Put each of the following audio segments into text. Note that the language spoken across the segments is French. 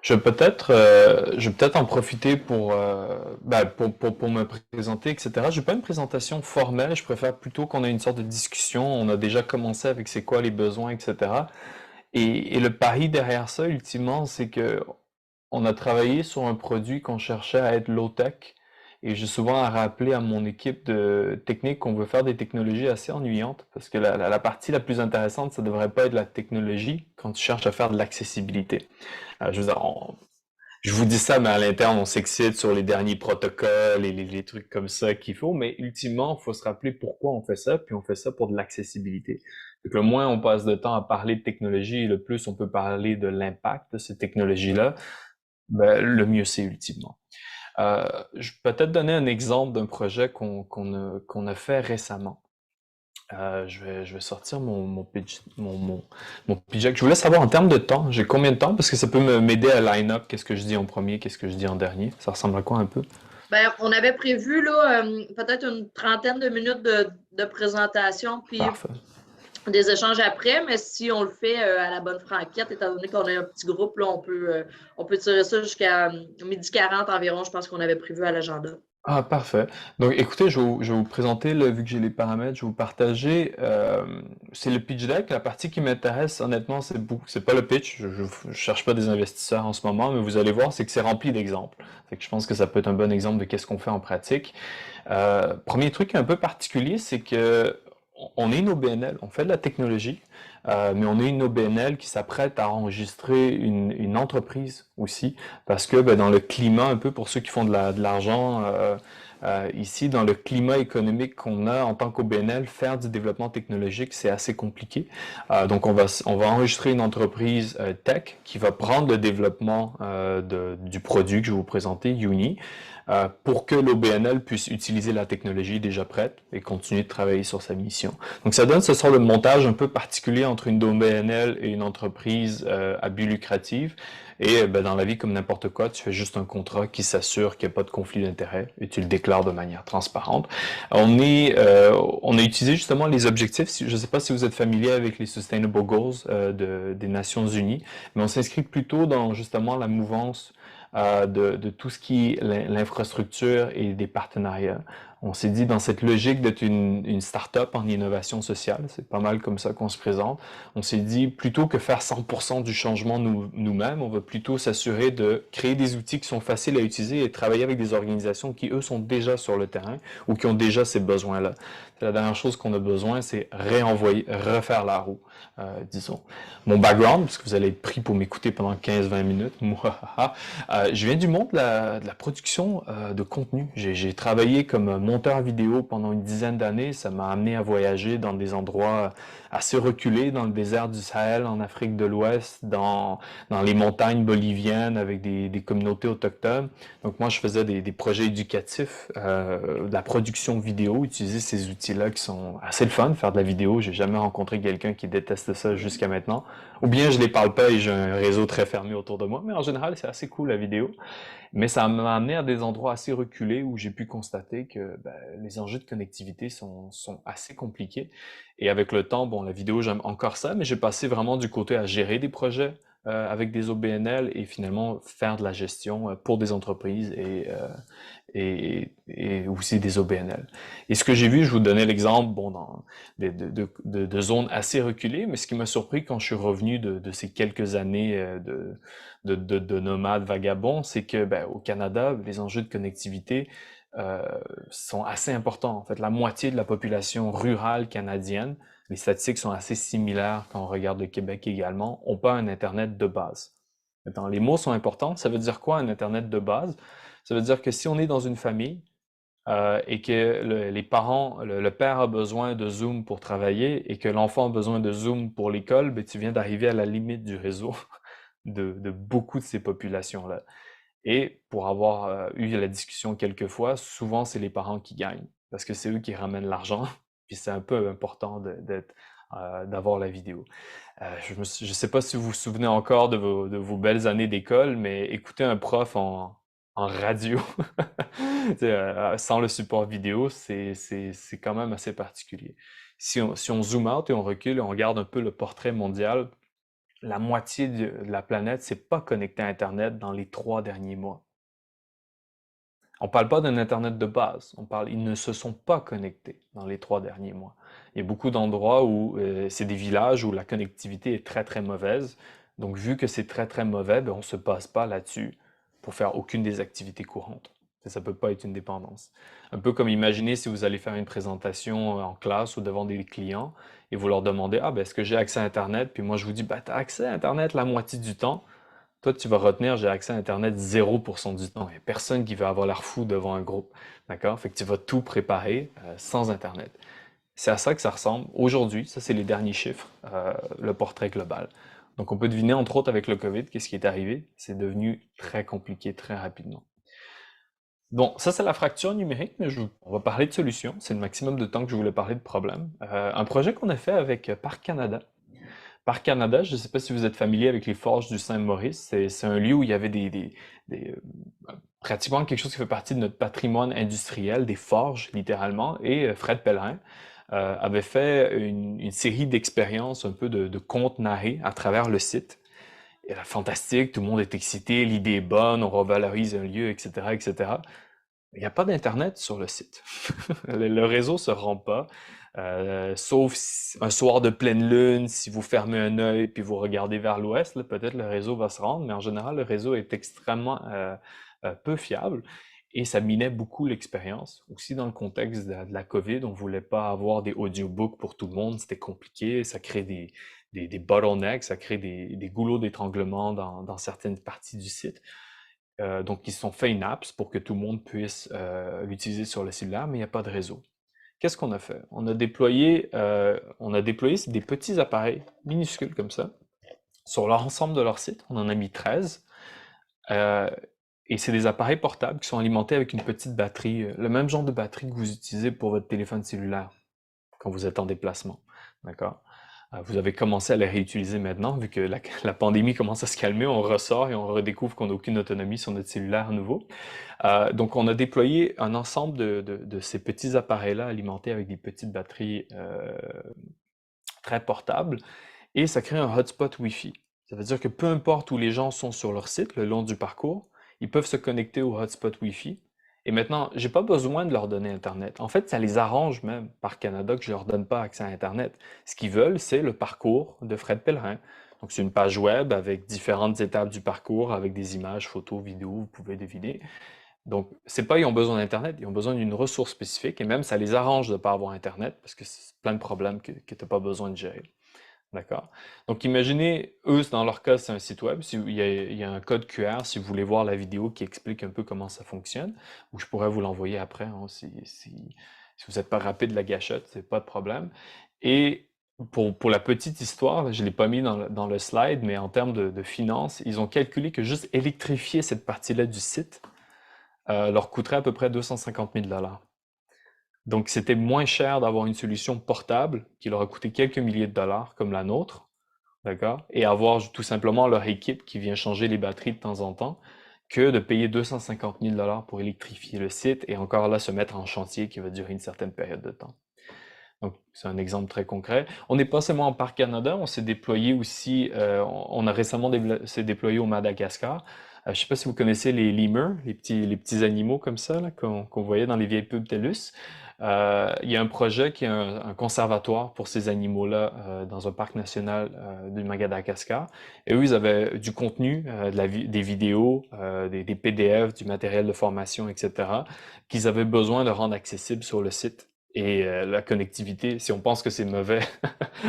Je vais peut-être en profiter pour, pour me présenter, etc. Je n'ai pas une présentation formelle, je préfère plutôt qu'on ait une sorte de discussion. On a déjà commencé avec c'est quoi les besoins, etc. Et le pari derrière ça, ultimement, c'est que on a travaillé sur un produit qu'on cherchait à être low-tech. Et j'ai souvent à rappeler à mon équipe de technique qu'on veut faire des technologies assez ennuyantes, parce que la partie la plus intéressante, ça devrait pas être la technologie quand tu cherches à faire de l'accessibilité. Je veux dire, je vous dis ça, mais à l'interne, on s'excite sur les derniers protocoles et les trucs comme ça qu'il faut, mais ultimement, il faut se rappeler pourquoi on fait ça, puis on fait ça pour de l'accessibilité. Donc, le moins on passe de temps à parler de technologie, le plus on peut parler de l'impact de ces technologies-là, ben, le mieux c'est ultimement. Je peux peut-être donner un exemple d'un projet qu'on a fait récemment. Je vais sortir mon pitch deck. Je voulais savoir en termes de temps, j'ai combien de temps? Parce que ça peut m'aider à line up qu'est-ce que je dis en premier, qu'est-ce que je dis en dernier. Ça ressemble à quoi un peu? Ben, on avait prévu là, peut-être une trentaine de minutes de présentation, puis Parfait. des échanges après, mais si on le fait à la bonne franquette, étant donné qu'on a un petit groupe, là, on peut tirer ça jusqu'à 12h40 environ, je pense qu'on avait prévu à l'agenda. Ah, parfait. Donc, écoutez, je vais vous présenter, là, vu que j'ai les paramètres, je vais vous partager. C'est le pitch deck. La partie qui m'intéresse, honnêtement, c'est pas le pitch. Je cherche pas des investisseurs en ce moment, mais vous allez voir, c'est que c'est rempli d'exemples. Fait que je pense que ça peut être un bon exemple de qu'est-ce qu'on fait en pratique. Premier truc un peu particulier, c'est que on est une OBNL, on fait de la technologie, mais on est une OBNL qui s'apprête à enregistrer une entreprise aussi, parce que ben, dans le climat, un peu pour ceux qui font de l'argent ici, dans le climat économique qu'on a en tant qu'OBNL, faire du développement technologique, c'est assez compliqué. Donc on va enregistrer une entreprise tech qui va prendre le développement du produit que je vais vous présenter, Uni, pour que l'OBNL puisse utiliser la technologie déjà prête et continuer de travailler sur sa mission. Donc ça donne ce sort de montage un peu particulier entre une OBNL et une entreprise à but lucratif. Et ben, dans la vie, comme n'importe quoi, tu fais juste un contrat qui s'assure qu'il n'y a pas de conflit d'intérêts et tu le déclares de manière transparente. On a utilisé justement les objectifs. Je ne sais pas si vous êtes familier avec les Sustainable Goals des Nations Unies, mais on s'inscrit plutôt dans justement la mouvance de tout ce qui est l'infrastructure et des partenariats. On s'est dit dans cette logique d'être une start-up en innovation sociale, c'est pas mal comme ça qu'on se présente. On s'est dit plutôt que faire 100% du changement nous-mêmes, on va plutôt s'assurer de créer des outils qui sont faciles à utiliser et travailler avec des organisations qui eux sont déjà sur le terrain ou qui ont déjà ces besoins-là. La dernière chose qu'on a besoin, c'est réenvoyer, refaire la roue, disons. Mon background, parce que vous allez être pris pour m'écouter pendant 15-20 minutes, moi, je viens du monde de la production de contenu. J'ai travaillé comme monteur vidéo pendant une dizaine d'années. Ça m'a amené à voyager dans des endroits assez reculés, dans le désert du Sahel, en Afrique de l'Ouest, dans les montagnes boliviennes avec des communautés autochtones. Donc moi, je faisais des projets éducatifs, de la production vidéo, utiliser ces outils-là qui sont assez le fun, faire de la vidéo. J'ai jamais rencontré quelqu'un qui déteste ça jusqu'à maintenant. Ou bien je les parle pas et j'ai un réseau très fermé autour de moi, mais en général, c'est assez cool la vidéo. Mais ça m'a amené à des endroits assez reculés où j'ai pu constater que ben, les enjeux de connectivité sont assez compliqués. Et avec le temps, bon, la vidéo, j'aime encore ça, mais j'ai passé vraiment du côté à gérer des projets avec des OBNL et finalement faire de la gestion pour des entreprises et aussi des OBNL. Et ce que j'ai vu, je vous donnais l'exemple, bon, dans de zones assez reculées, mais ce qui m'a surpris quand je suis revenu de ces quelques années de nomades vagabonds, c'est que ben, au Canada, les enjeux de connectivité euh, sont assez importants. En fait, la moitié de la population rurale canadienne, les statistiques sont assez similaires quand on regarde le Québec également, n'ont pas un Internet de base. Maintenant, les mots sont importants. Ça veut dire quoi un Internet de base? Ça veut dire que si on est dans une famille et que les parents, le père a besoin de Zoom pour travailler et que l'enfant a besoin de Zoom pour l'école, ben, tu viens d'arriver à la limite du réseau de beaucoup de ces populations-là. Et pour avoir eu la discussion quelques fois, souvent c'est les parents qui gagnent parce que c'est eux qui ramènent l'argent. Puis c'est un peu important d'avoir la vidéo. Je sais pas si vous vous souvenez encore de vos belles années d'école, mais écouter un prof en radio, tu sais, sans le support vidéo, c'est quand même assez particulier. Si on zoome out et on recule et on regarde un peu le portrait mondial, la moitié de la planète s'est pas connectée à Internet dans les 3 derniers mois. On parle pas d'un Internet de base, on parle ils ne se sont pas connectés dans les 3 derniers mois. Il y a beaucoup d'endroits où c'est des villages où la connectivité est très très mauvaise. Donc vu que c'est très très mauvais, ben, on se base pas là-dessus pour faire aucune des activités courantes. Ça peut pas être une dépendance. Un peu comme imaginez si vous allez faire une présentation en classe ou devant des clients et vous leur demandez, ah ben est-ce que j'ai accès à Internet? Puis moi je vous dis, bah t'as accès à Internet la moitié du temps. Toi, tu vas retenir, j'ai accès à Internet 0% du temps. Il n'y a personne qui va avoir l'air fou devant un groupe. D'accord? Fait que tu vas tout préparer sans Internet. C'est à ça que ça ressemble aujourd'hui. Ça, c'est les derniers chiffres, le portrait global. Donc, on peut deviner, entre autres, avec le COVID, qu'est-ce qui est arrivé. C'est devenu très compliqué très rapidement. Bon, ça, c'est la fracture numérique, mais on va parler de solutions. C'est le maximum de temps que je voulais parler de problèmes. Un projet qu'on a fait avec Parc Canada. Parc Canada, je ne sais pas si vous êtes familier avec les forges du Saint-Maurice. C'est un lieu où il y avait pratiquement quelque chose qui fait partie de notre patrimoine industriel, des forges, littéralement. Et Fred Pellerin avait fait une série d'expériences, un peu de contes narrés à travers le site. Et là, fantastique, tout le monde est excité, l'idée est bonne, on revalorise un lieu, etc., etc. Il n'y a pas d'Internet sur le site. Le réseau se rend pas, sauf un soir de pleine lune, si vous fermez un œil puis vous regardez vers l'ouest, là, peut-être le réseau va se rendre, mais en général, le réseau est extrêmement peu fiable et ça minait beaucoup l'expérience. Aussi dans le contexte de la COVID, on voulait pas avoir des audiobooks pour tout le monde, c'était compliqué, ça crée des bottlenecks, ça crée des goulots d'étranglement dans certaines parties du site. Donc, ils se sont fait une apps pour que tout le monde puisse l'utiliser sur le cellulaire, mais il n'y a pas de réseau. Qu'est-ce qu'on a fait? On a déployé des petits appareils minuscules comme ça sur l'ensemble de leur site. On en a mis 13. euh, et c'est des appareils portables qui sont alimentés avec une petite batterie, le même genre de batterie que vous utilisez pour votre téléphone cellulaire quand vous êtes en déplacement. D'accord? Vous avez commencé à les réutiliser maintenant, vu que la pandémie commence à se calmer, on ressort et on redécouvre qu'on n'a aucune autonomie sur notre cellulaire à nouveau. Donc, on a déployé un ensemble de ces petits appareils-là alimentés avec des petites batteries très portables et ça crée un hotspot Wi-Fi. Ça veut dire que peu importe où les gens sont sur leur site, le long du parcours, ils peuvent se connecter au hotspot Wi-Fi. Et maintenant, j'ai pas besoin de leur donner Internet. En fait, ça les arrange même par Canada que je leur donne pas accès à Internet. Ce qu'ils veulent, c'est le parcours de Fred Pellerin. Donc, c'est une page web avec différentes étapes du parcours, avec des images, photos, vidéos, vous pouvez deviner. Donc, c'est pas ils ont besoin d'Internet, ils ont besoin d'une ressource spécifique et même ça les arrange de ne pas avoir Internet parce que c'est plein de problèmes que tu n'as pas besoin de gérer. D'accord? Donc, imaginez, eux, dans leur cas, c'est un site web. Il y a un code QR si vous voulez voir la vidéo qui explique un peu comment ça fonctionne, ou je pourrais vous l'envoyer après, hein, si vous n'êtes pas rapide de la gâchette, c'est pas de problème. Et pour la petite histoire, je ne l'ai pas mis dans le slide, mais en termes de finances, ils ont calculé que juste électrifier cette partie-là du site leur coûterait à peu près 250 000 $. Donc, c'était moins cher d'avoir une solution portable qui leur a coûté quelques milliers de dollars, comme la nôtre, d'accord, et avoir tout simplement leur équipe qui vient changer les batteries de temps en temps, que de payer 250 000 $ pour électrifier le site et encore là se mettre en chantier qui va durer une certaine période de temps. Donc, c'est un exemple très concret. On n'est pas seulement en Parc Canada, on s'est déployé aussi, on a récemment s'est déployé au Madagascar. Je ne sais pas si vous connaissez les lemurs, les petits animaux comme ça là, qu'on voyait dans les vieilles pubs TELUS. Il y a un projet qui est un conservatoire pour ces animaux-là dans un parc national du Madagascar. Et eux, ils avaient du contenu, des vidéos, des PDF, du matériel de formation, etc., qu'ils avaient besoin de rendre accessible sur le site. Et la connectivité, si on pense que c'est mauvais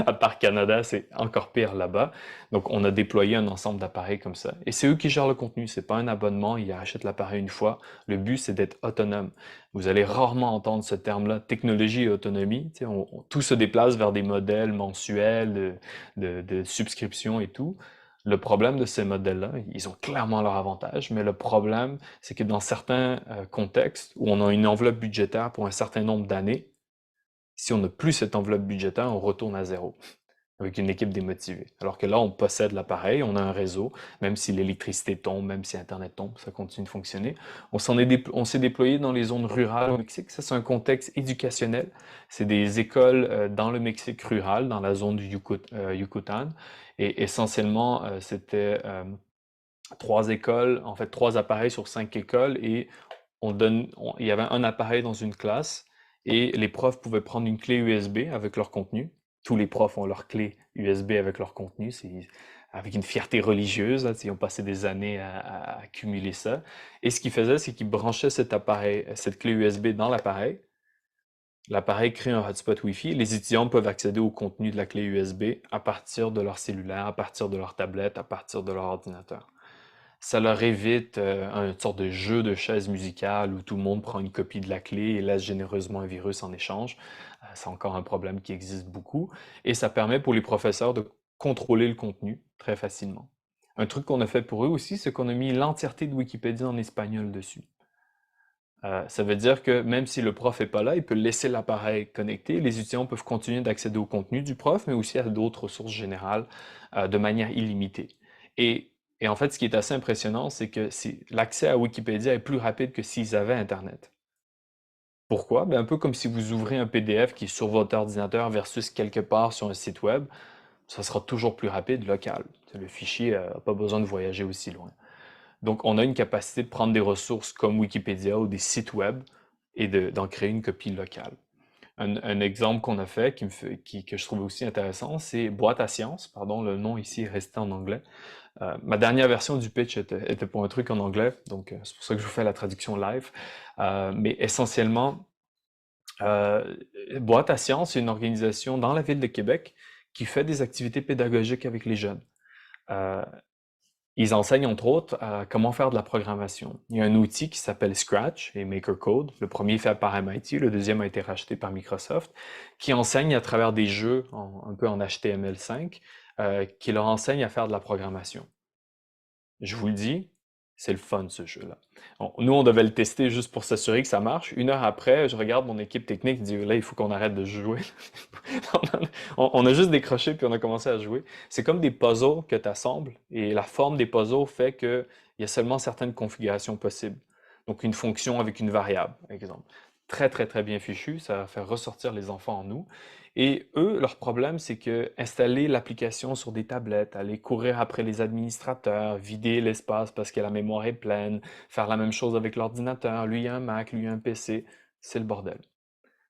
à part Canada, c'est encore pire là-bas. Donc, on a déployé un ensemble d'appareils comme ça. Et c'est eux qui gèrent le contenu. C'est pas un abonnement, ils achètent l'appareil une fois. Le but, c'est d'être autonome. Vous allez rarement entendre ce terme-là, technologie et autonomie. Tu sais, tout se déplace vers des modèles mensuels de subscription et tout. Le problème de ces modèles-là, ils ont clairement leur avantage, mais le problème, c'est que dans certains contextes où on a une enveloppe budgétaire pour un certain nombre d'années, si on n'a plus cette enveloppe budgétaire, on retourne à zéro. avec une équipe démotivée. Alors que là, on possède l'appareil, on a un réseau, même si l'électricité tombe, même si Internet tombe, ça continue de fonctionner. On s'est déployé dans les zones rurales au Mexique. Ça, c'est un contexte éducationnel. C'est des écoles dans le Mexique rural, dans la zone du Yucatan. Et essentiellement, c'était trois écoles, en fait trois appareils sur cinq écoles, et il y avait un appareil dans une classe, et les profs pouvaient prendre une clé USB avec leur contenu. Tous les profs ont leur clé USB avec leur contenu, c'est avec une fierté religieuse, là, ils ont passé des années à accumuler ça. Et ce qu'ils faisaient, c'est qu'ils branchaient cet appareil, cette clé USB dans l'appareil. L'appareil crée un hotspot Wi-Fi. Les étudiants peuvent accéder au contenu de la clé USB à partir de leur cellulaire, à partir de leur tablette, à partir de leur ordinateur. Ça leur évite une sorte de jeu de chaises musicales où tout le monde prend une copie de la clé et laisse généreusement un virus en échange. C'est encore un problème qui existe beaucoup. Et ça permet pour les professeurs de contrôler le contenu très facilement. Un truc qu'on a fait pour eux aussi, c'est qu'on a mis l'entièreté de Wikipédia en espagnol dessus. Ça veut dire que même si le prof n'est pas là, il peut laisser l'appareil connecté. Les étudiants peuvent continuer d'accéder au contenu du prof, mais aussi à d'autres ressources générales de manière illimitée. Et, et en fait, ce qui est assez impressionnant, c'est que l'accès à Wikipédia est plus rapide que s'ils avaient Internet. Pourquoi? Ben, un peu comme si vous ouvrez un PDF qui est sur votre ordinateur versus quelque part sur un site web, ça sera toujours plus rapide local. Le fichier n'a pas besoin de voyager aussi loin. Donc, on a une capacité de prendre des ressources comme Wikipédia ou des sites web et d'en créer une copie locale. Un exemple qu'on a fait, que je trouve aussi intéressant, c'est Boîte à sciences. Pardon, le nom ici est resté en anglais. Ma dernière version du pitch était pour un truc en anglais, donc c'est pour ça que je vous fais la traduction live. Mais essentiellement, euh, Boîte à sciences, c'est une organisation dans la ville de Québec qui fait des activités pédagogiques avec les jeunes. Euh, Ils enseignent entre autres à comment faire de la programmation. Il y a un outil qui s'appelle Scratch et MakerCode. Le premier est fait par MIT, le deuxième a été racheté par Microsoft, qui enseigne à travers des jeux un peu en HTML5, qui leur enseigne à faire de la programmation. Je vous le dis, c'est le fun ce jeu-là. Nous, on devait le tester juste pour s'assurer que ça marche. Une heure après, je regarde mon équipe technique et dis là, il faut qu'on arrête de jouer. On a juste décroché puis on a commencé à jouer. C'est comme des puzzles que tu assembles et la forme des puzzles fait qu'il y a seulement certaines configurations possibles. Donc une fonction avec une variable, par exemple. Très, très, très bien fichu, ça va faire ressortir les enfants en nous. Et eux, leur problème, c'est que installer l'application sur des tablettes, aller courir après les administrateurs, vider l'espace parce que la mémoire est pleine, faire la même chose avec l'ordinateur, lui a un Mac, lui a un PC, c'est le bordel.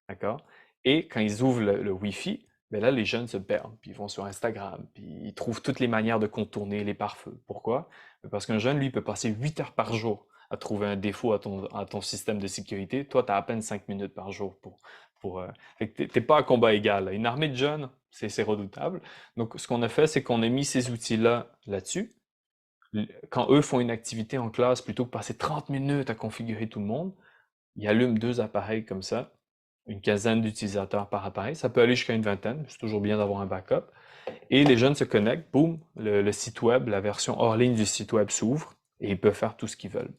D'accord? Et quand ils ouvrent le Wi-Fi, ben là, les jeunes se perdent, puis ils vont sur Instagram, puis ils trouvent toutes les manières de contourner les pare-feux. Pourquoi? Parce qu'un jeune, lui, peut passer 8 heures par jour à trouver un défaut à ton système de sécurité. Toi, tu as à peine 5 minutes par jour fait que t'es pas à combat égal, là. Une armée de jeunes, c'est redoutable. Donc, ce qu'on a fait, c'est qu'on a mis ces outils-là là-dessus. Quand eux font une activité en classe, plutôt que passer 30 minutes à configurer tout le monde, ils allument deux appareils comme ça, une quinzaine d'utilisateurs par appareil. Ça peut aller jusqu'à une vingtaine, c'est toujours bien d'avoir un backup. Et les jeunes se connectent, boum, le site web, la version hors ligne du site web s'ouvre et ils peuvent faire tout ce qu'ils veulent.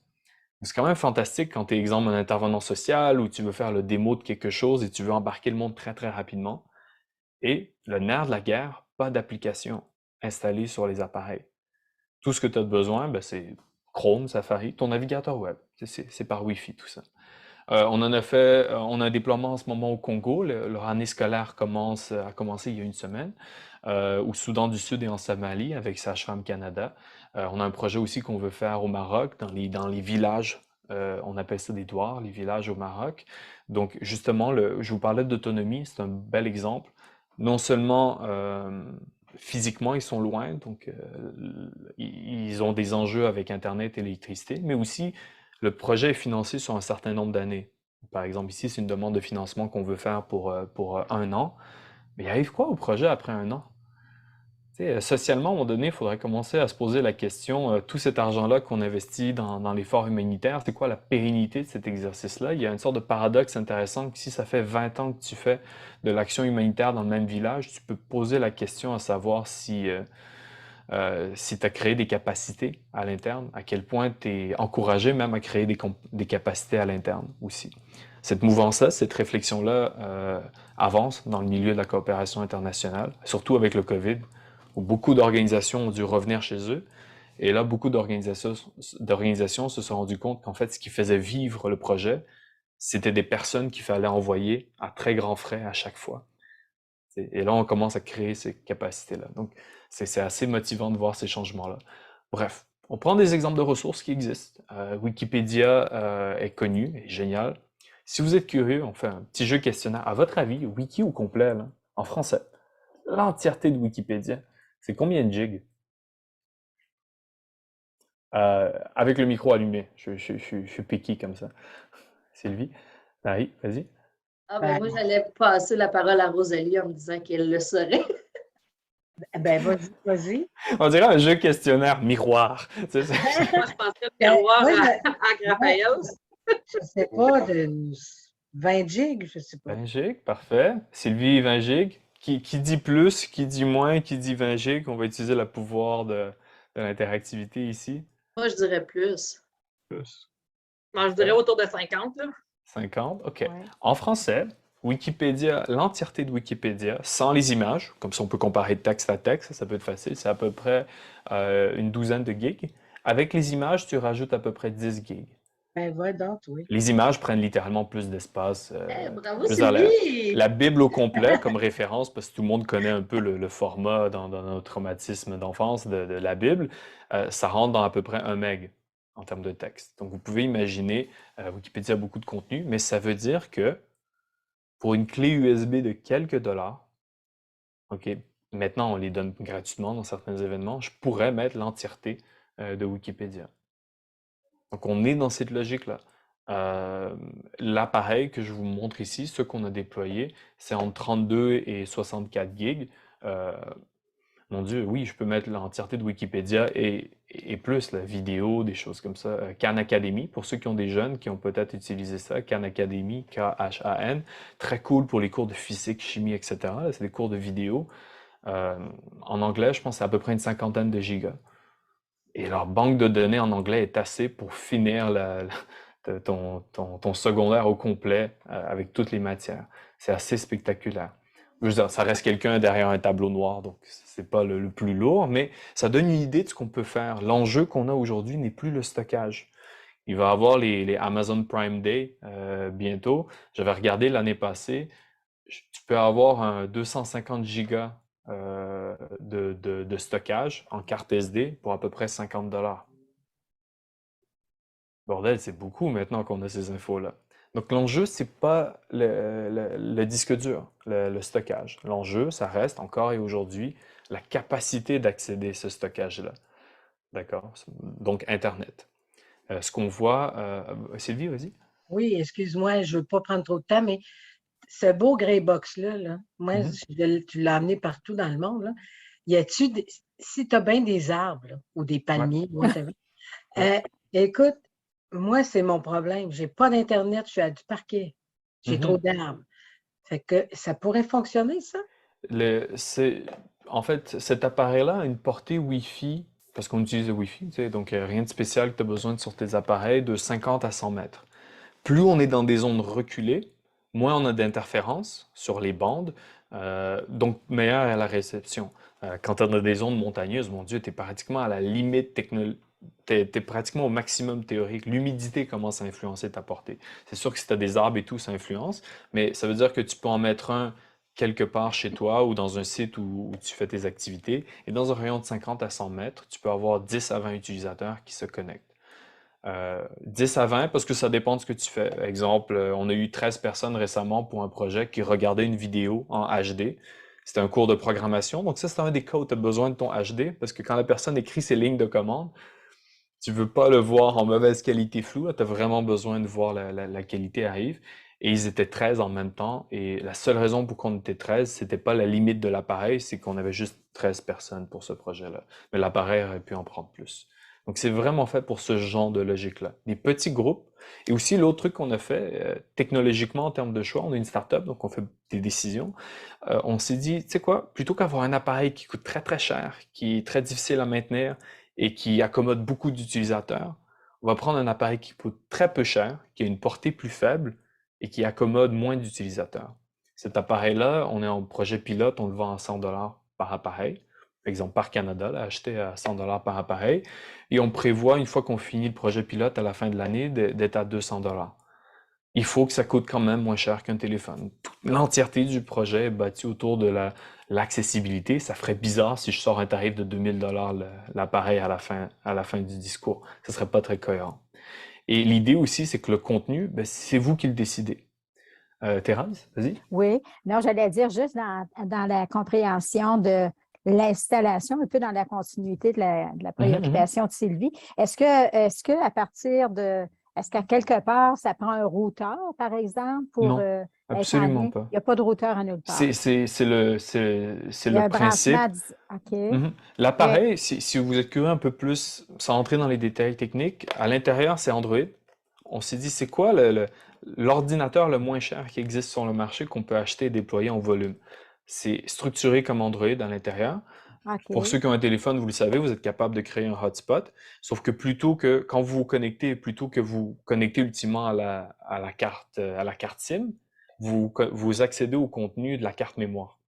C'est quand même fantastique quand tu es, exemple, un intervenant social ou tu veux faire le démo de quelque chose et tu veux embarquer le monde très très rapidement. Et le nerf de la guerre, pas d'application installée sur les appareils. Tout ce que tu as besoin, ben, c'est Chrome, Safari, ton navigateur web. C'est par Wi-Fi tout ça. On a un déploiement en ce moment au Congo. Leur année scolaire a commencé il y a une semaine, au Soudan du Sud et en Somalie avec Sage-Femme Canada. On a un projet aussi qu'on veut faire au Maroc, dans les villages. On appelle ça des douars, les villages au Maroc. Donc, justement, je vous parlais d'autonomie, c'est un bel exemple. Non seulement physiquement, ils sont loin, donc ils ont des enjeux avec Internet et l'électricité, mais aussi le projet est financé sur un certain nombre d'années. Par exemple, ici, c'est une demande de financement qu'on veut faire pour un an. Mais il arrive quoi au projet après un an? Tu sais, socialement, à un moment donné, il faudrait commencer à se poser la question, tout cet argent-là qu'on investit dans l'effort humanitaire, c'est quoi la pérennité de cet exercice-là? Il y a une sorte de paradoxe intéressant que si ça fait 20 ans que tu fais de l'action humanitaire dans le même village, tu peux poser la question à savoir si tu as créé des capacités à l'interne, à quel point tu es encouragé même à créer des capacités à l'interne aussi. Cette mouvance-là, cette réflexion-là avance dans le milieu de la coopération internationale, surtout avec le COVID, où beaucoup d'organisations ont dû revenir chez eux. Et là, beaucoup d'organisations se sont rendues compte qu'en fait, ce qui faisait vivre le projet, c'était des personnes qu'il fallait envoyer à très grands frais à chaque fois. Et là, on commence à créer ces capacités-là. Donc, c'est assez motivant de voir ces changements-là. Bref, on prend des exemples de ressources qui existent. Wikipédia est connu, est génial. Si vous êtes curieux, on fait un petit jeu questionnaire. À votre avis, wiki au complet, là, en français, l'entièreté de Wikipédia, c'est combien de gigs? Avec le micro allumé. Je suis picky comme ça. Sylvie? Marie, vas-y. Ah, ben moi, Ben, j'allais passer la parole à Rosalie en me disant qu'elle le saurait. ben vas-y, vas-y. On dirait un jeu questionnaire miroir. Tu sais, Moi, je pensais le Ben, miroir moi, à moi, Raphaël. je sais pas, de 20 gigs, je sais pas. 20 gigs, parfait. Sylvie, 20 gigs. Qui dit plus, qui dit moins, qui dit 20 gigs? On va utiliser le pouvoir de l'interactivité ici. Moi, je dirais plus. Plus. Moi, je dirais autour de 50, là. 50, ok. Ouais. En français, Wikipédia, l'entièreté de Wikipédia, sans les images, comme ça on peut comparer texte à texte, ça peut être facile, c'est à peu près une douzaine de gigs. Avec les images, tu rajoutes à peu près 10 gigs. Ben, va donc, oui. Les images prennent littéralement plus d'espace. Bravo, Je veux dire, Sylvie! la Bible au complet comme référence, parce que tout le monde connaît un peu le format dans notre traumatisme d'enfance de la Bible, ça rentre dans à peu près 1 meg en termes de texte. Donc vous pouvez imaginer, Wikipédia a beaucoup de contenu, mais ça veut dire que pour une clé USB de quelques dollars, OK, maintenant on les donne gratuitement dans certains événements, je pourrais mettre l'entièreté de Wikipédia. Donc, on est dans cette logique-là. L'appareil que je vous montre ici, ce qu'on a déployé, c'est entre 32 et 64 gigs. Euh, Mon Dieu, oui, je peux mettre l'entièreté de Wikipédia et plus, la vidéo, des choses comme ça. Khan Academy, pour ceux qui ont des jeunes qui ont peut-être utilisé ça, Khan Academy, Khan, très cool pour les cours de physique, chimie, etc. C'est des cours de vidéo. Euh, En anglais, je pense que c'est à peu près une cinquantaine de gigas. Et leur banque de données en anglais est assez pour finir ton secondaire au complet avec toutes les matières. C'est assez spectaculaire. Je veux dire, ça reste quelqu'un derrière un tableau noir, donc c'est pas le plus lourd, mais ça donne une idée de ce qu'on peut faire. L'enjeu qu'on a aujourd'hui n'est plus le stockage. Il va y avoir les Amazon Prime Day bientôt. J'avais regardé l'année passée, tu peux avoir un 250 gigas de stockage en carte SD pour à peu près 50 dollars. Bordel, c'est beaucoup maintenant qu'on a ces infos-là. Donc l'enjeu, c'est pas le disque dur, le stockage. L'enjeu, ça reste encore et aujourd'hui la capacité d'accéder à ce stockage-là. D'accord? Donc Internet. Ce qu'on voit, Sylvie, vas-y. Oui, excuse-moi, je veux pas prendre trop de temps, mais ce beau grey box-là, là, moi, Mhm. tu l'as amené partout dans le monde, là. Y a-tu si tu as bien des arbres, là, ou des Ouais, palmiers, whatever, ouais. écoute, moi, c'est mon problème. J'ai pas d'Internet, je suis à du parquet. J'ai trop Mhm. d'arbres. Fait que ça pourrait fonctionner, ça? En fait, cet appareil-là a une portée Wi-Fi, parce qu'on utilise le Wi-Fi, tu sais, donc rien de spécial que tu as besoin sur tes appareils, de 50 à 100 mètres. Plus on est dans des zones reculées, moins on a d'interférences sur les bandes, donc meilleure est la réception. Quand on a des zones montagneuses, mon Dieu, tu es pratiquement à la limite technologique. T'es pratiquement au maximum théorique. L'humidité commence à influencer ta portée. C'est sûr que si tu as des arbres et tout, ça influence, mais ça veut dire que tu peux en mettre un quelque part chez toi ou dans un site où tu fais tes activités. Et dans un rayon de 50 à 100 mètres, tu peux avoir 10 à 20 utilisateurs qui se connectent. 10 à 20 parce que ça dépend de ce que tu fais. Exemple, on a eu 13 personnes récemment pour un projet qui regardaient une vidéo en HD. C'était un cours de programmation. Donc ça, c'est un des cas où tu as besoin de ton HD parce que quand la personne écrit ses lignes de commande, tu veux pas le voir en mauvaise qualité floue. Tu as vraiment besoin de voir la qualité arrive. Et ils étaient 13 en même temps. Et la seule raison pour qu'on était 13, c'était pas la limite de l'appareil, c'est qu'on avait juste 13 personnes pour ce projet-là. Mais l'appareil aurait pu en prendre plus. Donc, c'est vraiment fait pour ce genre de logique-là. Des petits groupes. Et aussi, l'autre truc qu'on a fait, technologiquement, en termes de choix, on est une startup, donc on fait des décisions. On s'est dit, tu sais quoi, plutôt qu'avoir un appareil qui coûte très, très cher, qui est très difficile à maintenir et qui accommode beaucoup d'utilisateurs, on va prendre un appareil qui coûte très peu cher, qui a une portée plus faible et qui accommode moins d'utilisateurs. Cet appareil-là, on est en projet pilote, on le vend à 100 par appareil. Par exemple, par Canada, là, acheté à 100 par appareil. Et on prévoit, une fois qu'on finit le projet pilote à la fin de l'année, d'être à 200 Il faut que ça coûte quand même moins cher qu'un téléphone. L'entièreté du projet est bâtie autour de l'accessibilité. Ça ferait bizarre si je sors un tarif de 2000 l'appareil à la fin du discours. Ce serait pas très cohérent. Et l'idée aussi, c'est que le contenu, ben, c'est vous qui le décidez. Thérèse, vas-y. Oui, non, j'allais dire juste dans la compréhension de l'installation, un peu dans la continuité de la préoccupation de Sylvie. Est-ce que à partir de, est-ce qu'à quelque part, ça prend un routeur, par exemple, pour Non, être en absolument lien? pas. Il n'y a pas de routeur à nulle part. C'est Il y a le un branchement. principe. OK. Mhm. Mais, L'appareil, si vous êtes curieux un peu plus, sans entrer dans les détails techniques, à l'intérieur, c'est Android. On s'est dit, c'est quoi l'ordinateur le moins cher qui existe sur le marché qu'on peut acheter et déployer en volume? C'est structuré comme Android à l'intérieur. Pour OK. ceux qui ont un téléphone, vous le savez, vous êtes capable de créer un hotspot. Sauf que quand vous vous connectez, plutôt que vous connectez ultimement à la carte SIM, vous accédez au contenu de la carte mémoire.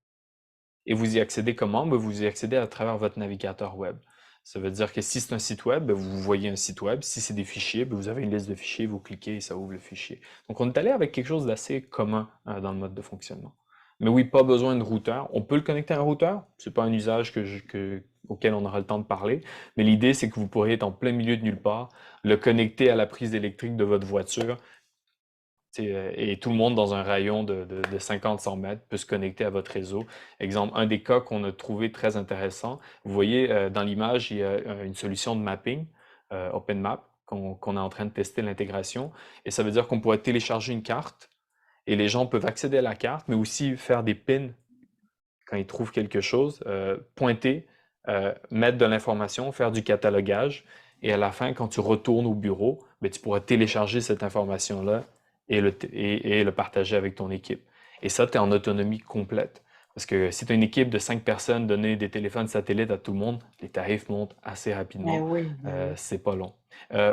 Et vous y accédez comment? Ben, vous y accédez à travers votre navigateur web. Ça veut dire que si c'est un site web, ben, vous voyez un site web. Si c'est des fichiers, ben, vous avez une liste de fichiers, vous cliquez et ça ouvre le fichier. Donc, on est allé avec quelque chose d'assez commun dans le mode de fonctionnement. Mais oui, pas besoin de routeur. On peut le connecter à un routeur. C'est pas un usage auquel on aura le temps de parler. Mais l'idée, c'est que vous pourriez être en plein milieu de nulle part, le connecter à la prise électrique de votre voiture, et tout le monde dans un rayon de 50-100 mètres peut se connecter à votre réseau. Exemple, un des cas qu'on a trouvé très intéressant, vous voyez dans l'image, il y a une solution de mapping, OpenMap, qu'on est en train de tester l'intégration. Et ça veut dire qu'on pourrait télécharger une carte et les gens peuvent accéder à la carte, mais aussi faire des pins quand ils trouvent quelque chose, pointer, mettre de l'information, faire du catalogage. Et à la fin, quand tu retournes au bureau, ben, tu pourras télécharger cette information-là et le partager avec ton équipe. Et ça, tu es en autonomie complète. Parce que si tu as une équipe de 5 personnes, donner des téléphones satellites à tout le monde, les tarifs montent assez Ben rapidement. oui, ben oui. C'est pas long.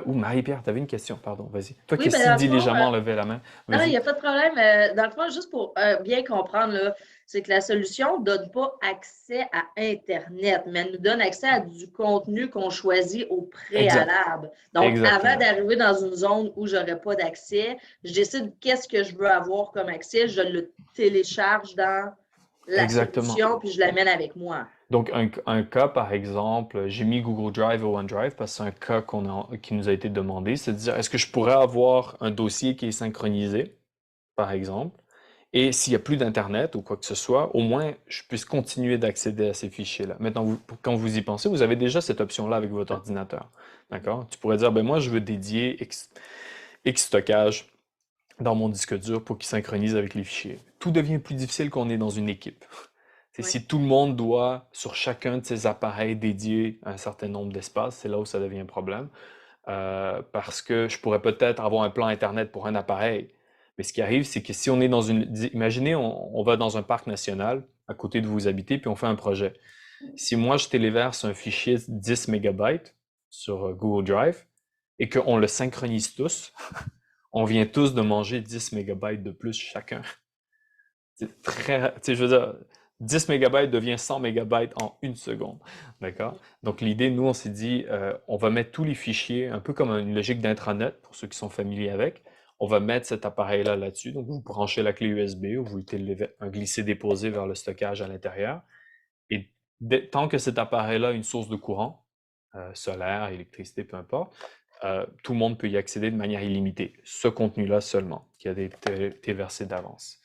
Marie-Pierre, tu avais une question, pardon, vas-y. Toi Oui, qui ben si dans le fond, légèrement levé la main, non, il vas-y. n'y a pas de problème. Dans le fond, juste pour bien comprendre, là, c'est que la solution ne donne pas accès à Internet, mais elle nous donne accès à du contenu qu'on choisit au Exact. préalable. Donc, avant Exactement. d'arriver dans une zone où je n'aurai pas d'accès, je décide qu'est-ce que je veux avoir comme accès, je le télécharge dans la Exactement. solution, puis je l'amène avec moi. Donc, un cas, par exemple, j'ai mis Google Drive ou OneDrive parce que c'est un cas qui nous a été demandé, c'est de dire, est-ce que je pourrais avoir un dossier qui est synchronisé, par exemple, et s'il n'y a plus d'Internet ou quoi que ce soit, au moins, je puisse continuer d'accéder à ces fichiers-là. Maintenant, quand vous y pensez, vous avez déjà cette option-là avec votre ordinateur. D'accord? Tu pourrais dire, ben moi, je veux dédier X stockage dans mon disque dur pour qu'il synchronise avec les fichiers. Tout devient plus difficile quand on est dans une équipe. C'est Oui. si tout le monde doit, sur chacun de ces appareils, dédier un certain nombre d'espaces, c'est là où ça devient un problème. Parce que je pourrais peut-être avoir un plan Internet pour un appareil. Mais ce qui arrive, c'est que si on est dans imaginez, on va dans un parc national à côté de où vous habitez, puis on fait un projet. Si moi, je téléverse un fichier 10 mégabytes sur Google Drive et qu'on le synchronise tous, on vient tous de manger 10 mégabytes de plus chacun. C'est très, tu sais, je veux dire, 10 mégabytes devient 100 mégabytes en une seconde. D'accord? Donc, l'idée, nous, on s'est dit, on va mettre tous les fichiers, un peu comme une logique d'intranet, pour ceux qui sont familiers avec. On va mettre cet appareil-là là-dessus. Donc, vous branchez la clé USB ou vous un glisser-déposer vers le stockage à l'intérieur. Et tant que cet appareil-là a une source de courant, solaire, électricité, peu importe, tout le monde peut y accéder de manière illimitée. Ce contenu-là seulement, qui a été versé d'avance.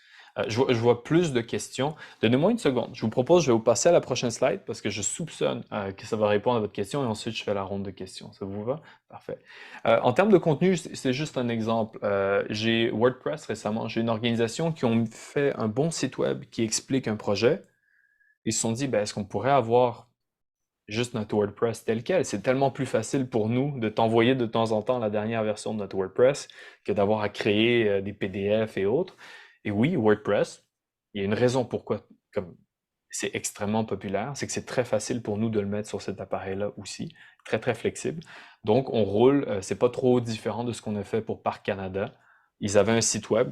Je vois plus de questions. Donnez-moi une seconde. Je vous propose, je vais vous passer à la prochaine slide parce que je soupçonne que ça va répondre à votre question et ensuite je fais la ronde de questions. Ça vous va? Parfait. En termes de contenu, c'est juste un exemple. J'ai WordPress récemment. J'ai une organisation qui ont fait un bon site web qui explique un projet. Ils se sont dit, ben, est-ce qu'on pourrait avoir juste notre WordPress tel quel? C'est tellement plus facile pour nous de t'envoyer de temps en temps la dernière version de notre WordPress que d'avoir à créer des PDF et autres. Et oui, WordPress, il y a une raison pourquoi comme c'est extrêmement populaire, c'est que c'est très facile pour nous de le mettre sur cet appareil-là aussi, très très flexible. Donc on roule, c'est pas trop différent de ce qu'on a fait pour Parc Canada. Ils avaient un site web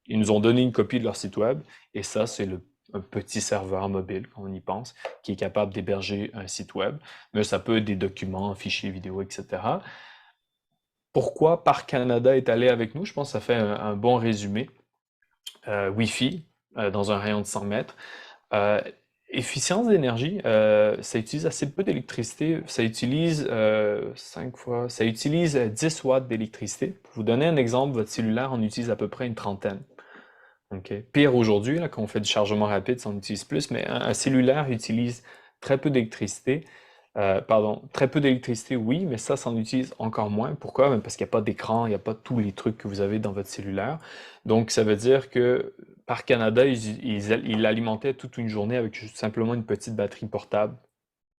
ils nous ont donné une copie de leur site web, et ça, c'est un petit serveur mobile, quand on y pense, qui est capable d'héberger un site web, mais ça peut être des documents, fichiers vidéo, etc. Pourquoi Parc Canada est allé avec nous? Je pense que ça fait un bon résumé. Wi-Fi, dans un rayon de 100 mètres. Efficience d'énergie, ça utilise assez peu d'électricité. Ça utilise 10 watts d'électricité. Pour vous donner un exemple, votre cellulaire en utilise à peu près une trentaine. Okay. Pire aujourd'hui, là, quand on fait du chargement rapide, ça en utilise plus, mais un cellulaire utilise très peu d'électricité. Très peu d'électricité, oui, mais ça en utilise encore moins. Pourquoi? Ben, parce qu'il n'y a pas d'écran, il n'y a pas tous les trucs que vous avez dans votre cellulaire. Donc, ça veut dire que Parc Canada, ils l'alimentaient toute une journée avec juste simplement une petite batterie portable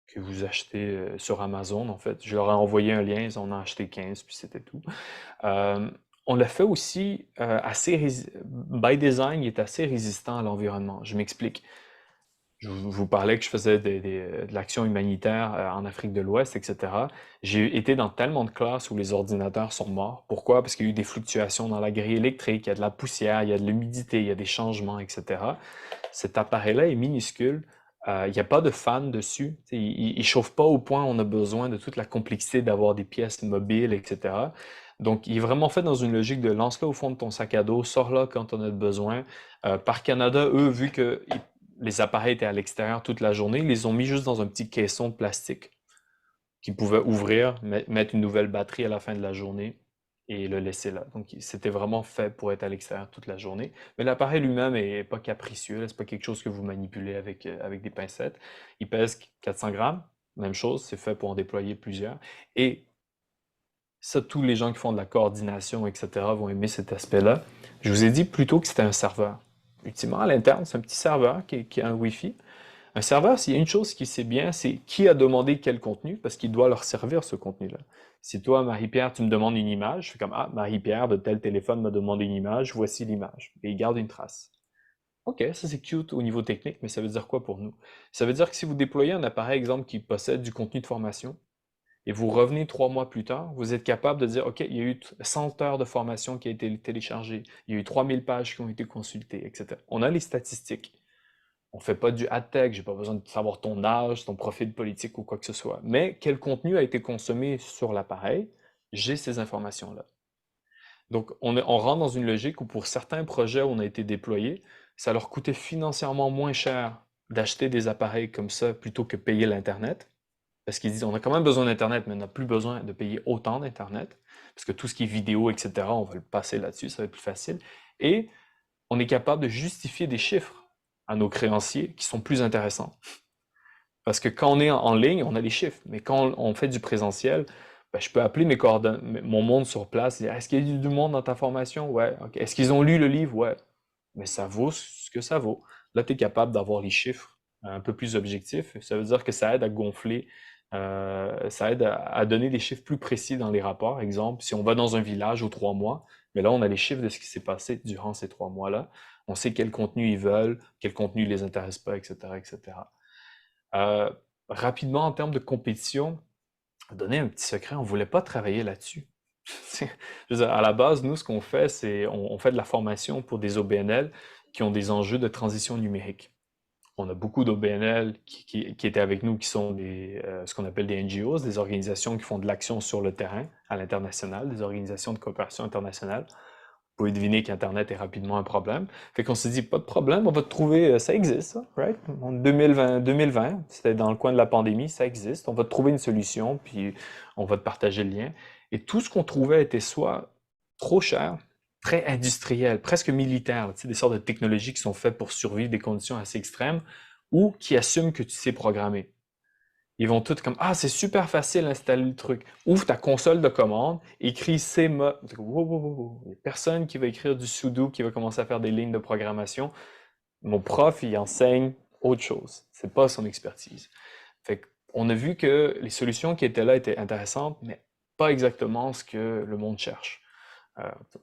que vous achetez sur Amazon, en fait. Je leur ai envoyé un lien, ils en ont acheté 15, puis c'était tout. On l'a fait aussi by design, il est assez résistant à l'environnement. Je m'explique. Je vous parlais que je faisais de l'action humanitaire en Afrique de l'Ouest, etc. J'ai été dans tellement de classes où les ordinateurs sont morts. Pourquoi? Parce qu'il y a eu des fluctuations dans la grille électrique, il y a de la poussière, il y a de l'humidité, il y a des changements, etc. Cet appareil-là est minuscule. Il n'y a pas de fan dessus. Il ne chauffe pas au point où on a besoin de toute la complexité d'avoir des pièces mobiles, etc. Donc, il est vraiment fait dans une logique de lance-le au fond de ton sac à dos, sors-le quand on a besoin. Par Canada, eux, vu que les appareils étaient à l'extérieur toute la journée, ils les ont mis juste dans un petit caisson de plastique qu'ils pouvaient ouvrir, mettre une nouvelle batterie à la fin de la journée et le laisser là. Donc, c'était vraiment fait pour être à l'extérieur toute la journée. Mais l'appareil lui-même n'est pas capricieux, c'est pas quelque chose que vous manipulez avec des pincettes. Il pèse 400 grammes, même chose, c'est fait pour en déployer plusieurs. Et ça, tous les gens qui font de la coordination, etc., vont aimer cet aspect-là. Je vous ai dit plutôt que c'était un serveur. Ultimement, à l'interne, c'est un petit serveur qui a un Wi-Fi. Un serveur, s'il y a une chose qui sait bien, c'est qui a demandé quel contenu, parce qu'il doit leur servir ce contenu-là. Si toi, Marie-Pierre, tu me demandes une image, je fais comme, ah, Marie-Pierre de tel téléphone m'a demandé une image, voici l'image. Et il garde une trace. OK, ça c'est cute au niveau technique, mais ça veut dire quoi pour nous? Ça veut dire que si vous déployez un appareil, exemple, qui possède du contenu de formation, et vous revenez 3 mois plus tard, vous êtes capable de dire, OK, il y a eu 100 heures de formation qui a été téléchargée, il y a eu 3000 pages qui ont été consultées, etc. On a les statistiques. On ne fait pas du ad tech, j'ai pas besoin de savoir ton âge, ton profil politique ou quoi que ce soit. Mais quel contenu a été consommé sur l'appareil, j'ai ces informations-là. Donc, on rentre dans une logique où pour certains projets où on a été déployés, ça leur coûtait financièrement moins cher d'acheter des appareils comme ça plutôt que payer l'Internet. Parce qu'ils disent, on a quand même besoin d'Internet, mais on n'a plus besoin de payer autant d'Internet. Parce que tout ce qui est vidéo, etc., on va le passer là-dessus, ça va être plus facile. Et on est capable de justifier des chiffres à nos créanciers qui sont plus intéressants. Parce que quand on est en ligne, on a les chiffres. Mais quand on fait du présentiel, ben, je peux appeler mon monde sur place et dire, est-ce qu'il y a du monde dans ta formation? Ouais. OK. Est-ce qu'ils ont lu le livre? Ouais. Mais ça vaut ce que ça vaut. Là, tu es capable d'avoir les chiffres un peu plus objectifs. Ça veut dire que ça aide à gonfler, ça aide à donner des chiffres plus précis dans les rapports. Exemple, si on va dans un village aux 3 mois, mais là, on a les chiffres de ce qui s'est passé durant ces 3 mois-là. On sait quel contenu ils veulent, quel contenu ne les intéresse pas, etc., etc. Rapidement, en termes de compétition, donner un petit secret, on ne voulait pas travailler là-dessus. Je veux dire, à la base, nous, ce qu'on fait, c'est on fait de la formation pour des OBNL qui ont des enjeux de transition numérique. On a beaucoup d'OBNL qui étaient avec nous, qui sont ce qu'on appelle des NGOs, des organisations qui font de l'action sur le terrain à l'international, des organisations de coopération internationale. Vous pouvez deviner qu'Internet est rapidement un problème. Fait qu'on s'est dit, pas de problème, on va te trouver, ça existe, ça, right? En 2020, c'était dans le coin de la pandémie, ça existe. On va te trouver une solution, puis on va te partager le lien. Et tout ce qu'on trouvait était soit trop cher, très industriel, presque militaire, tu sais, des sortes de technologies qui sont faites pour survivre des conditions assez extrêmes, ou qui assument que tu sais programmer. Ils vont tous comme, ah, c'est super facile d'installer le truc. Ouvre ta console de commande, écris CMA. Wow. Il n'y a personne qui va écrire du sudo, qui va commencer à faire des lignes de programmation. Mon prof, il enseigne autre chose. C'est pas son expertise. Fait qu'on a vu que les solutions qui étaient là étaient intéressantes, mais pas exactement ce que le monde cherche.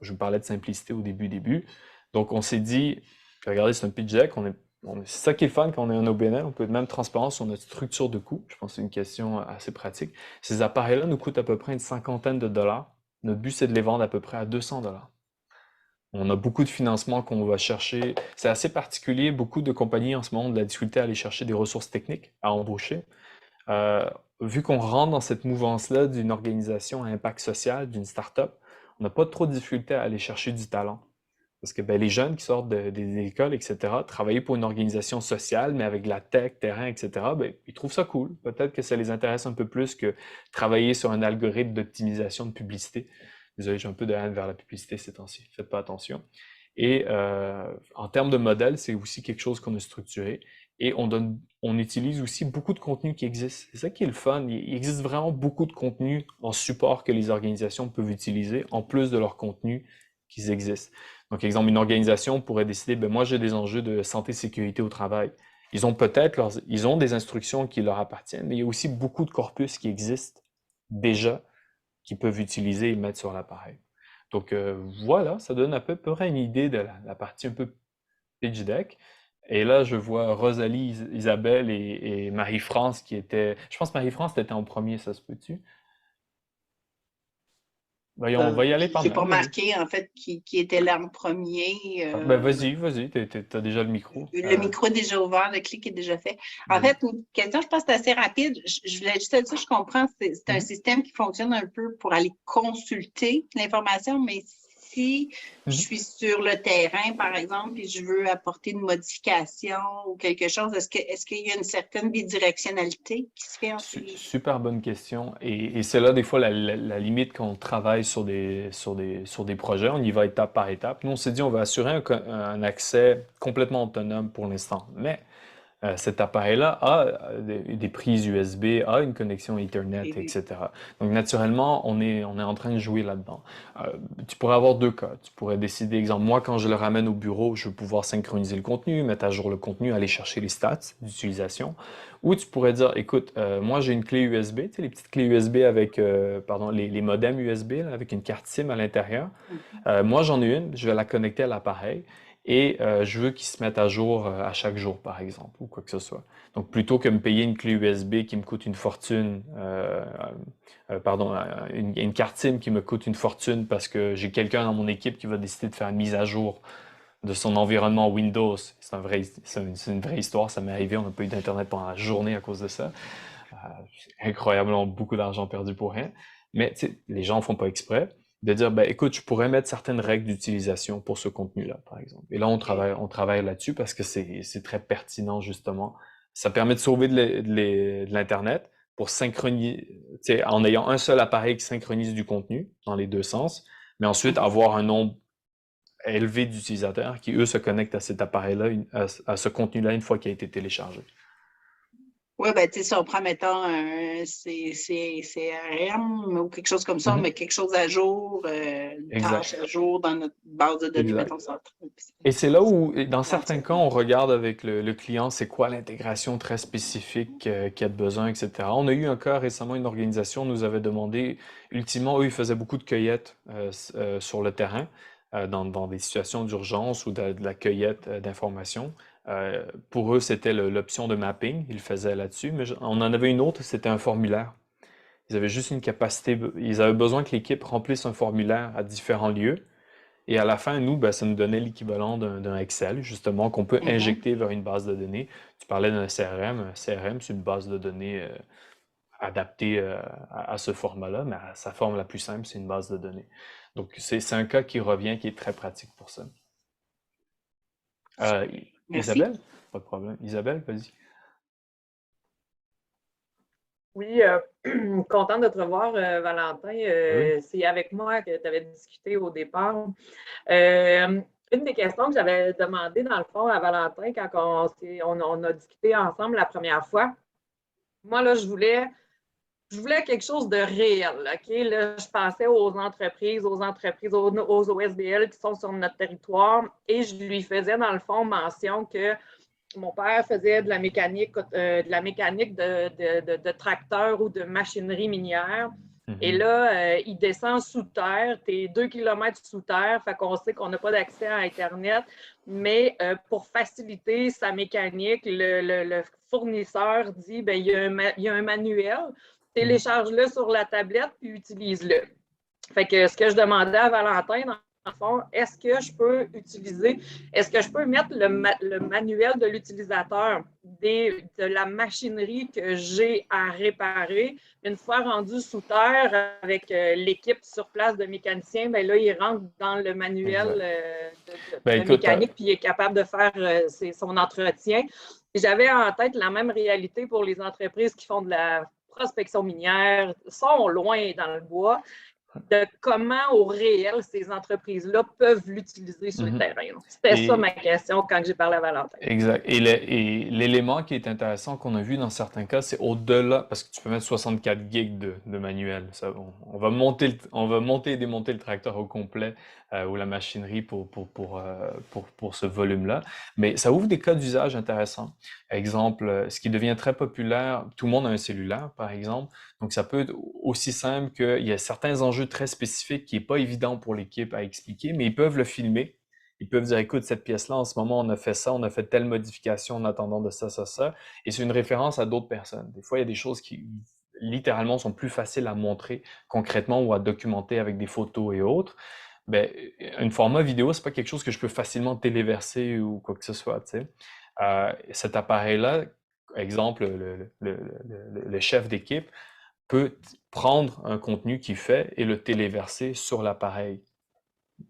Je vous parlais de simplicité au début. Donc, on s'est dit, regardez, c'est un pitch deck, c'est ça qui est le fun quand on est en OBNL, on peut être même transparent sur notre structure de coût. Je pense que c'est une question assez pratique. Ces appareils-là nous coûtent à peu près une cinquantaine de dollars. Notre but, c'est de les vendre à peu près à 200 dollars. On a beaucoup de financements qu'on va chercher. C'est assez particulier. Beaucoup de compagnies en ce moment ont de la difficulté à aller chercher des ressources techniques à embaucher. Euh, Vu qu'on rentre dans cette mouvance-là d'une organisation à impact social, d'une start-up, on n'a pas trop de difficulté à aller chercher du talent. Parce que ben, les jeunes qui sortent des écoles, etc., travailler pour une organisation sociale, mais avec de la tech, terrain, etc., ben, ils trouvent ça cool. Peut-être que ça les intéresse un peu plus que travailler sur un algorithme d'optimisation de publicité. Désolé, j'ai un peu de haine vers la publicité ces temps-ci. Faites pas attention. Et en termes de modèle, c'est aussi quelque chose qu'on a structuré. Et on utilise aussi beaucoup de contenus qui existent. C'est ça qui est le fun. Il existe vraiment beaucoup de contenus en support que les organisations peuvent utiliser, en plus de leurs contenus qui existent. Donc, exemple, une organisation pourrait décider, ben moi, j'ai des enjeux de santé et sécurité au travail. Ils ont ils ont des instructions qui leur appartiennent, mais il y a aussi beaucoup de corpus qui existent déjà, qu'ils peuvent utiliser et mettre sur l'appareil. Donc, voilà, ça donne à peu près une idée de la partie un peu pitch deck. Et là, je vois Rosalie, Isabelle et Marie-France qui étaient... Je pense que Marie-France était en premier, ça se peut-tu? Voyons, on va y aller par J'ai pas même, vas-y. remarqué, en fait, qui était là en premier. Ben vas-y, t'as déjà le micro. Le micro est déjà ouvert, le clic est déjà fait. En Vas-y. fait, une question, je pense que c'est assez rapide. Je voulais juste te dire, je comprends, c'est un système qui fonctionne un peu pour aller consulter l'information, mais si je suis sur le terrain, par exemple, et je veux apporter une modification ou quelque chose, est-ce qu'il y a une certaine bidirectionnalité qui se fait entre les... Super bonne question. Et c'est là, des fois, la limite quand on travaille sur des projets. On y va étape par étape. Nous, on s'est dit, on va assurer un accès complètement autonome pour l'instant. Mais cet appareil-là a des prises USB, a une connexion Ethernet, etc. Donc, naturellement, on est en train de jouer là-dedans. Tu pourrais avoir deux cas. Tu pourrais décider, exemple, moi, quand je le ramène au bureau, je vais pouvoir synchroniser le contenu, mettre à jour le contenu, aller chercher les stats d'utilisation. Ou tu pourrais dire, écoute, moi, j'ai une clé USB, tu sais, les petites clés USB avec, pardon, les modems USB, là, avec une carte SIM à l'intérieur. Moi, j'en ai une, je vais la connecter à l'appareil. Et je veux qu'ils se mettent à jour à chaque jour, par exemple, ou quoi que ce soit. Donc, plutôt que me payer une clé USB qui me coûte une fortune, pardon, une carte SIM qui me coûte une fortune parce que j'ai quelqu'un dans mon équipe qui va décider de faire une mise à jour de son environnement Windows. C'est une vraie histoire, ça m'est arrivé, on n'a pas eu d'Internet pendant la journée à cause de ça. Incroyablement beaucoup d'argent perdu pour rien. Mais les gens ne font pas exprès. De dire, ben, écoute, je pourrais mettre certaines règles d'utilisation pour ce contenu-là, par exemple. Et là, on travaille là-dessus parce que c'est très pertinent, justement. Ça permet de sauver de l'Internet pour synchroniser, en ayant un seul appareil qui synchronise du contenu dans les deux sens, mais ensuite avoir un nombre élevé d'utilisateurs qui, eux, se connectent à cet appareil-là, à ce contenu-là, une fois qu'il a été téléchargé. Oui, ben, tu sais, si on prend, mettons, un CRM ou quelque chose comme ça, mais quelque chose à jour, une tâche à jour dans notre base de données, mettons ça. Et c'est là où, dans certains cas, on regarde avec le client, c'est quoi l'intégration très spécifique qu'il y a de besoin, etc. On a eu un cas récemment, une organisation nous avait demandé, ultimement, eux, ils faisaient beaucoup de cueillettes sur le terrain, dans des situations d'urgence ou de la cueillette d'informations. Pour eux, c'était l'option de mapping, ils le faisaient là-dessus, mais on en avait une autre, c'était un formulaire. Ils avaient juste une capacité, ils avaient besoin que l'équipe remplisse un formulaire à différents lieux, et à la fin, nous, ben, ça nous donnait l'équivalent d'un Excel, justement, qu'on peut injecter vers une base de données. Tu parlais d'un CRM, un CRM, c'est une base de données adaptée à ce format-là, mais à sa forme la plus simple, c'est une base de données. Donc, c'est un cas qui revient, qui est très pratique pour ça. Isabelle? Pas de problème. Isabelle, vas-y. Oui, contente de te revoir, Valentin. C'est avec moi que tu avais discuté au départ. Une des questions que j'avais demandé, dans le fond, à Valentin quand on a discuté ensemble la première fois, moi, là, je voulais quelque chose de réel. OK? Là, je pensais aux entreprises, aux OSBL qui sont sur notre territoire et je lui faisais, dans le fond, mention que mon père faisait de la mécanique de tracteurs ou de machinerie minière. Et là, il descend sous terre, tu es 2 km sous terre, fait qu'on sait qu'on n'a pas d'accès à Internet, mais pour faciliter sa mécanique, le fournisseur dit, bien, il y a un manuel, télécharge-le sur la tablette puis utilise-le. Fait que ce que je demandais à Valentin, dans le fond, est-ce que je peux mettre le manuel de l'utilisateur de la machinerie que j'ai à réparer, une fois rendu sous terre avec l'équipe sur place de mécaniciens, bien là, il rentre dans le manuel de écoute, mécanique puis il est capable de faire son entretien. J'avais en tête la même réalité pour les entreprises qui font de la prospection minière, sont loin dans le bois, de comment au réel ces entreprises-là peuvent l'utiliser sur le terrain. C'était ça ma question quand j'ai parlé à Valentin. Exact. Et l'élément qui est intéressant qu'on a vu dans certains cas, c'est au-delà, parce que tu peux mettre 64 gigs de manuel. On va monter et démonter le tracteur au complet ou la machinerie pour ce volume-là. Mais ça ouvre des cas d'usage intéressants. Exemple, ce qui devient très populaire, tout le monde a un cellulaire, par exemple. Donc, ça peut être aussi simple qu'il y a certains enjeux très spécifiques qui n'est pas évident pour l'équipe à expliquer, mais ils peuvent le filmer. Ils peuvent dire, écoute, cette pièce-là, en ce moment, on a fait ça, on a fait telle modification en attendant de ça, ça, ça. Et c'est une référence à d'autres personnes. Des fois, il y a des choses qui, littéralement, sont plus faciles à montrer concrètement ou à documenter avec des photos et autres. Ben, un format vidéo, c'est pas quelque chose que je peux facilement téléverser ou quoi que ce soit, tu sais. Cet appareil-là, exemple, le chef d'équipe peut prendre un contenu qu'il fait et le téléverser sur l'appareil.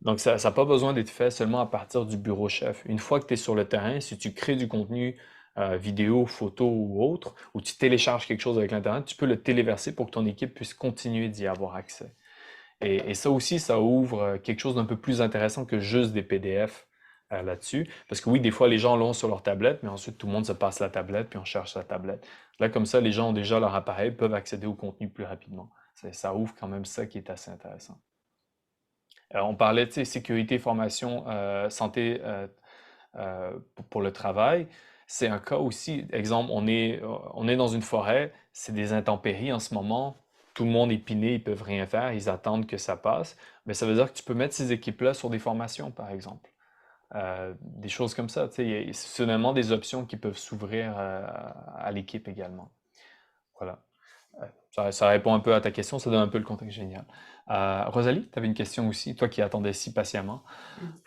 Donc, ça n'a pas besoin d'être fait seulement à partir du bureau chef. Une fois que tu es sur le terrain, si tu crées du contenu vidéo, photo ou autre, ou tu télécharges quelque chose avec l'Internet, tu peux le téléverser pour que ton équipe puisse continuer d'y avoir accès. Et ça aussi, ça ouvre quelque chose d'un peu plus intéressant que juste des PDF là-dessus. Parce que oui, des fois, les gens l'ont sur leur tablette, mais ensuite, tout le monde se passe la tablette, puis on cherche la tablette. Là, comme ça, les gens ont déjà leur appareil, peuvent accéder au contenu plus rapidement. Ça ouvre quand même ça qui est assez intéressant. On parlait de sécurité, formation, santé pour le travail. C'est un cas aussi, exemple, on est dans une forêt, c'est des intempéries en ce moment, tout le monde est piné, ils peuvent rien faire, ils attendent que ça passe. Mais ça veut dire que tu peux mettre ces équipes-là sur des formations, par exemple. Des choses comme ça. Il y a soudainement des options qui peuvent s'ouvrir à l'équipe également. Voilà. Ça répond un peu à ta question, ça donne un peu le contexte général. Rosalie, tu avais une question aussi, toi qui attendais si patiemment.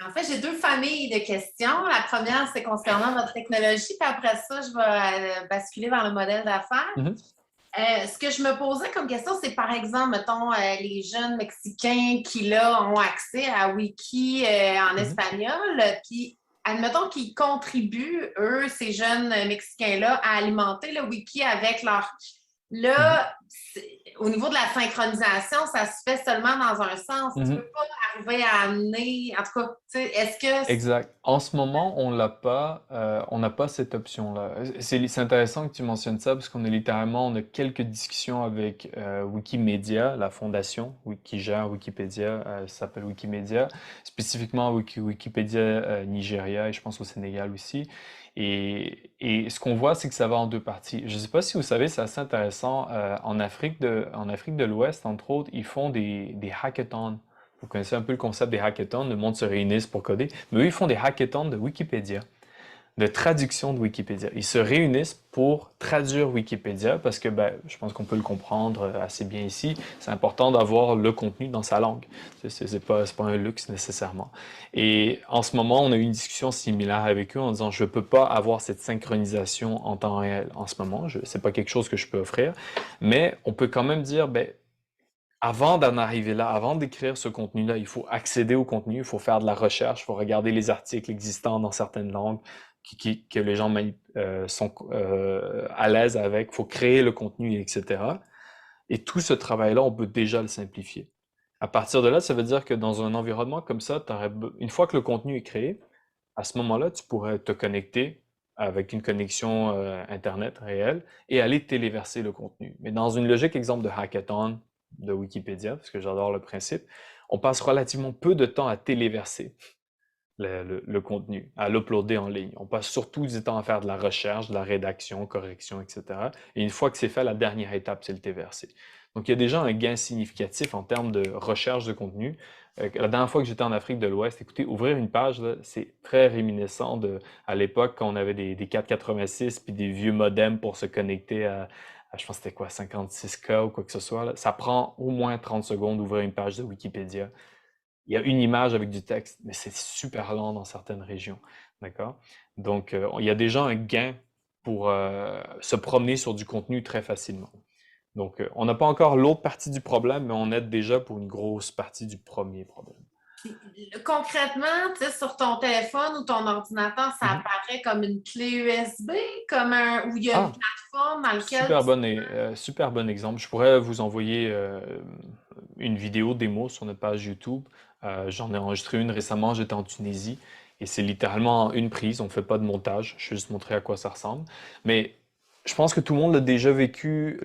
En fait, j'ai deux familles de questions. La première, c'est concernant votre technologie, puis après ça, je vais basculer vers le modèle d'affaires. Ce que je me posais comme question, c'est par exemple, mettons, les jeunes Mexicains qui, là, ont accès à Wiki en espagnol, puis admettons qu'ils contribuent, eux, ces jeunes Mexicains-là, à alimenter le Wiki avec leur... Là, au niveau de la synchronisation, ça se fait seulement dans un sens. Tu ne peux pas arriver à amener... En tout cas, tu sais, est-ce que... Exact. En ce moment, on n'a pas cette option-là. C'est intéressant que tu mentionnes ça parce qu'on a quelques discussions avec Wikimedia, la fondation qui gère Wikipédia, ça s'appelle Wikimedia, spécifiquement Wikipédia Nigeria et je pense au Sénégal aussi. Et ce qu'on voit, c'est que ça va en deux parties. Je ne sais pas si vous savez, c'est assez intéressant. En Afrique de l'Ouest, entre autres, ils font des hackathons. Vous connaissez un peu le concept des hackathons, le monde se réunissent pour coder. Mais eux, ils font des hackathons de Wikipédia, de traduction de Wikipédia. Ils se réunissent pour traduire Wikipédia parce que, je pense qu'on peut le comprendre assez bien ici, c'est important d'avoir le contenu dans sa langue. C'est pas un luxe nécessairement. Et en ce moment, on a eu une discussion similaire avec eux en disant, je ne peux pas avoir cette synchronisation en temps réel en ce moment. C'est pas quelque chose que je peux offrir. Mais on peut quand même dire, avant d'en arriver là, avant d'écrire ce contenu-là, il faut accéder au contenu, il faut faire de la recherche, il faut regarder les articles existants dans certaines langues que les gens sont à l'aise avec, il faut créer le contenu, etc. Et tout ce travail-là, on peut déjà le simplifier. À partir de là, ça veut dire que dans un environnement comme ça, une fois que le contenu est créé, à ce moment-là, tu pourrais te connecter avec une connexion Internet réelle et aller téléverser le contenu. Mais dans une logique, exemple de hackathon, de Wikipédia, parce que j'adore le principe, on passe relativement peu de temps à téléverser le contenu, à l'uploader en ligne. On passe surtout du temps à faire de la recherche, de la rédaction, correction, etc. Et une fois que c'est fait, la dernière étape, c'est le téléverser. Donc, il y a déjà un gain significatif en termes de recherche de contenu. La dernière fois que j'étais en Afrique de l'Ouest, écoutez, ouvrir une page, c'est très réminiscent à l'époque quand on avait des 486 puis des vieux modems pour se connecter à je pense que c'était quoi, 56K ou quoi que ce soit. Là. Ça prend au moins 30 secondes d'ouvrir une page de Wikipédia. il y a une image avec du texte, mais c'est super lent dans certaines régions, d'accord? Donc, il y a déjà un gain pour se promener sur du contenu très facilement. Donc, on n'a pas encore l'autre partie du problème, mais on aide déjà pour une grosse partie du premier problème. Concrètement, tu sais, sur ton téléphone ou ton ordinateur, ça apparaît comme une clé USB, où il y a une plateforme dans laquelle super bon exemple. Je pourrais vous envoyer une vidéo démo sur notre page YouTube. J'en ai enregistré une récemment, j'étais en Tunisie et c'est littéralement une prise, on ne fait pas de montage, je vais juste montrer à quoi ça ressemble. Mais je pense que tout le monde a déjà vécu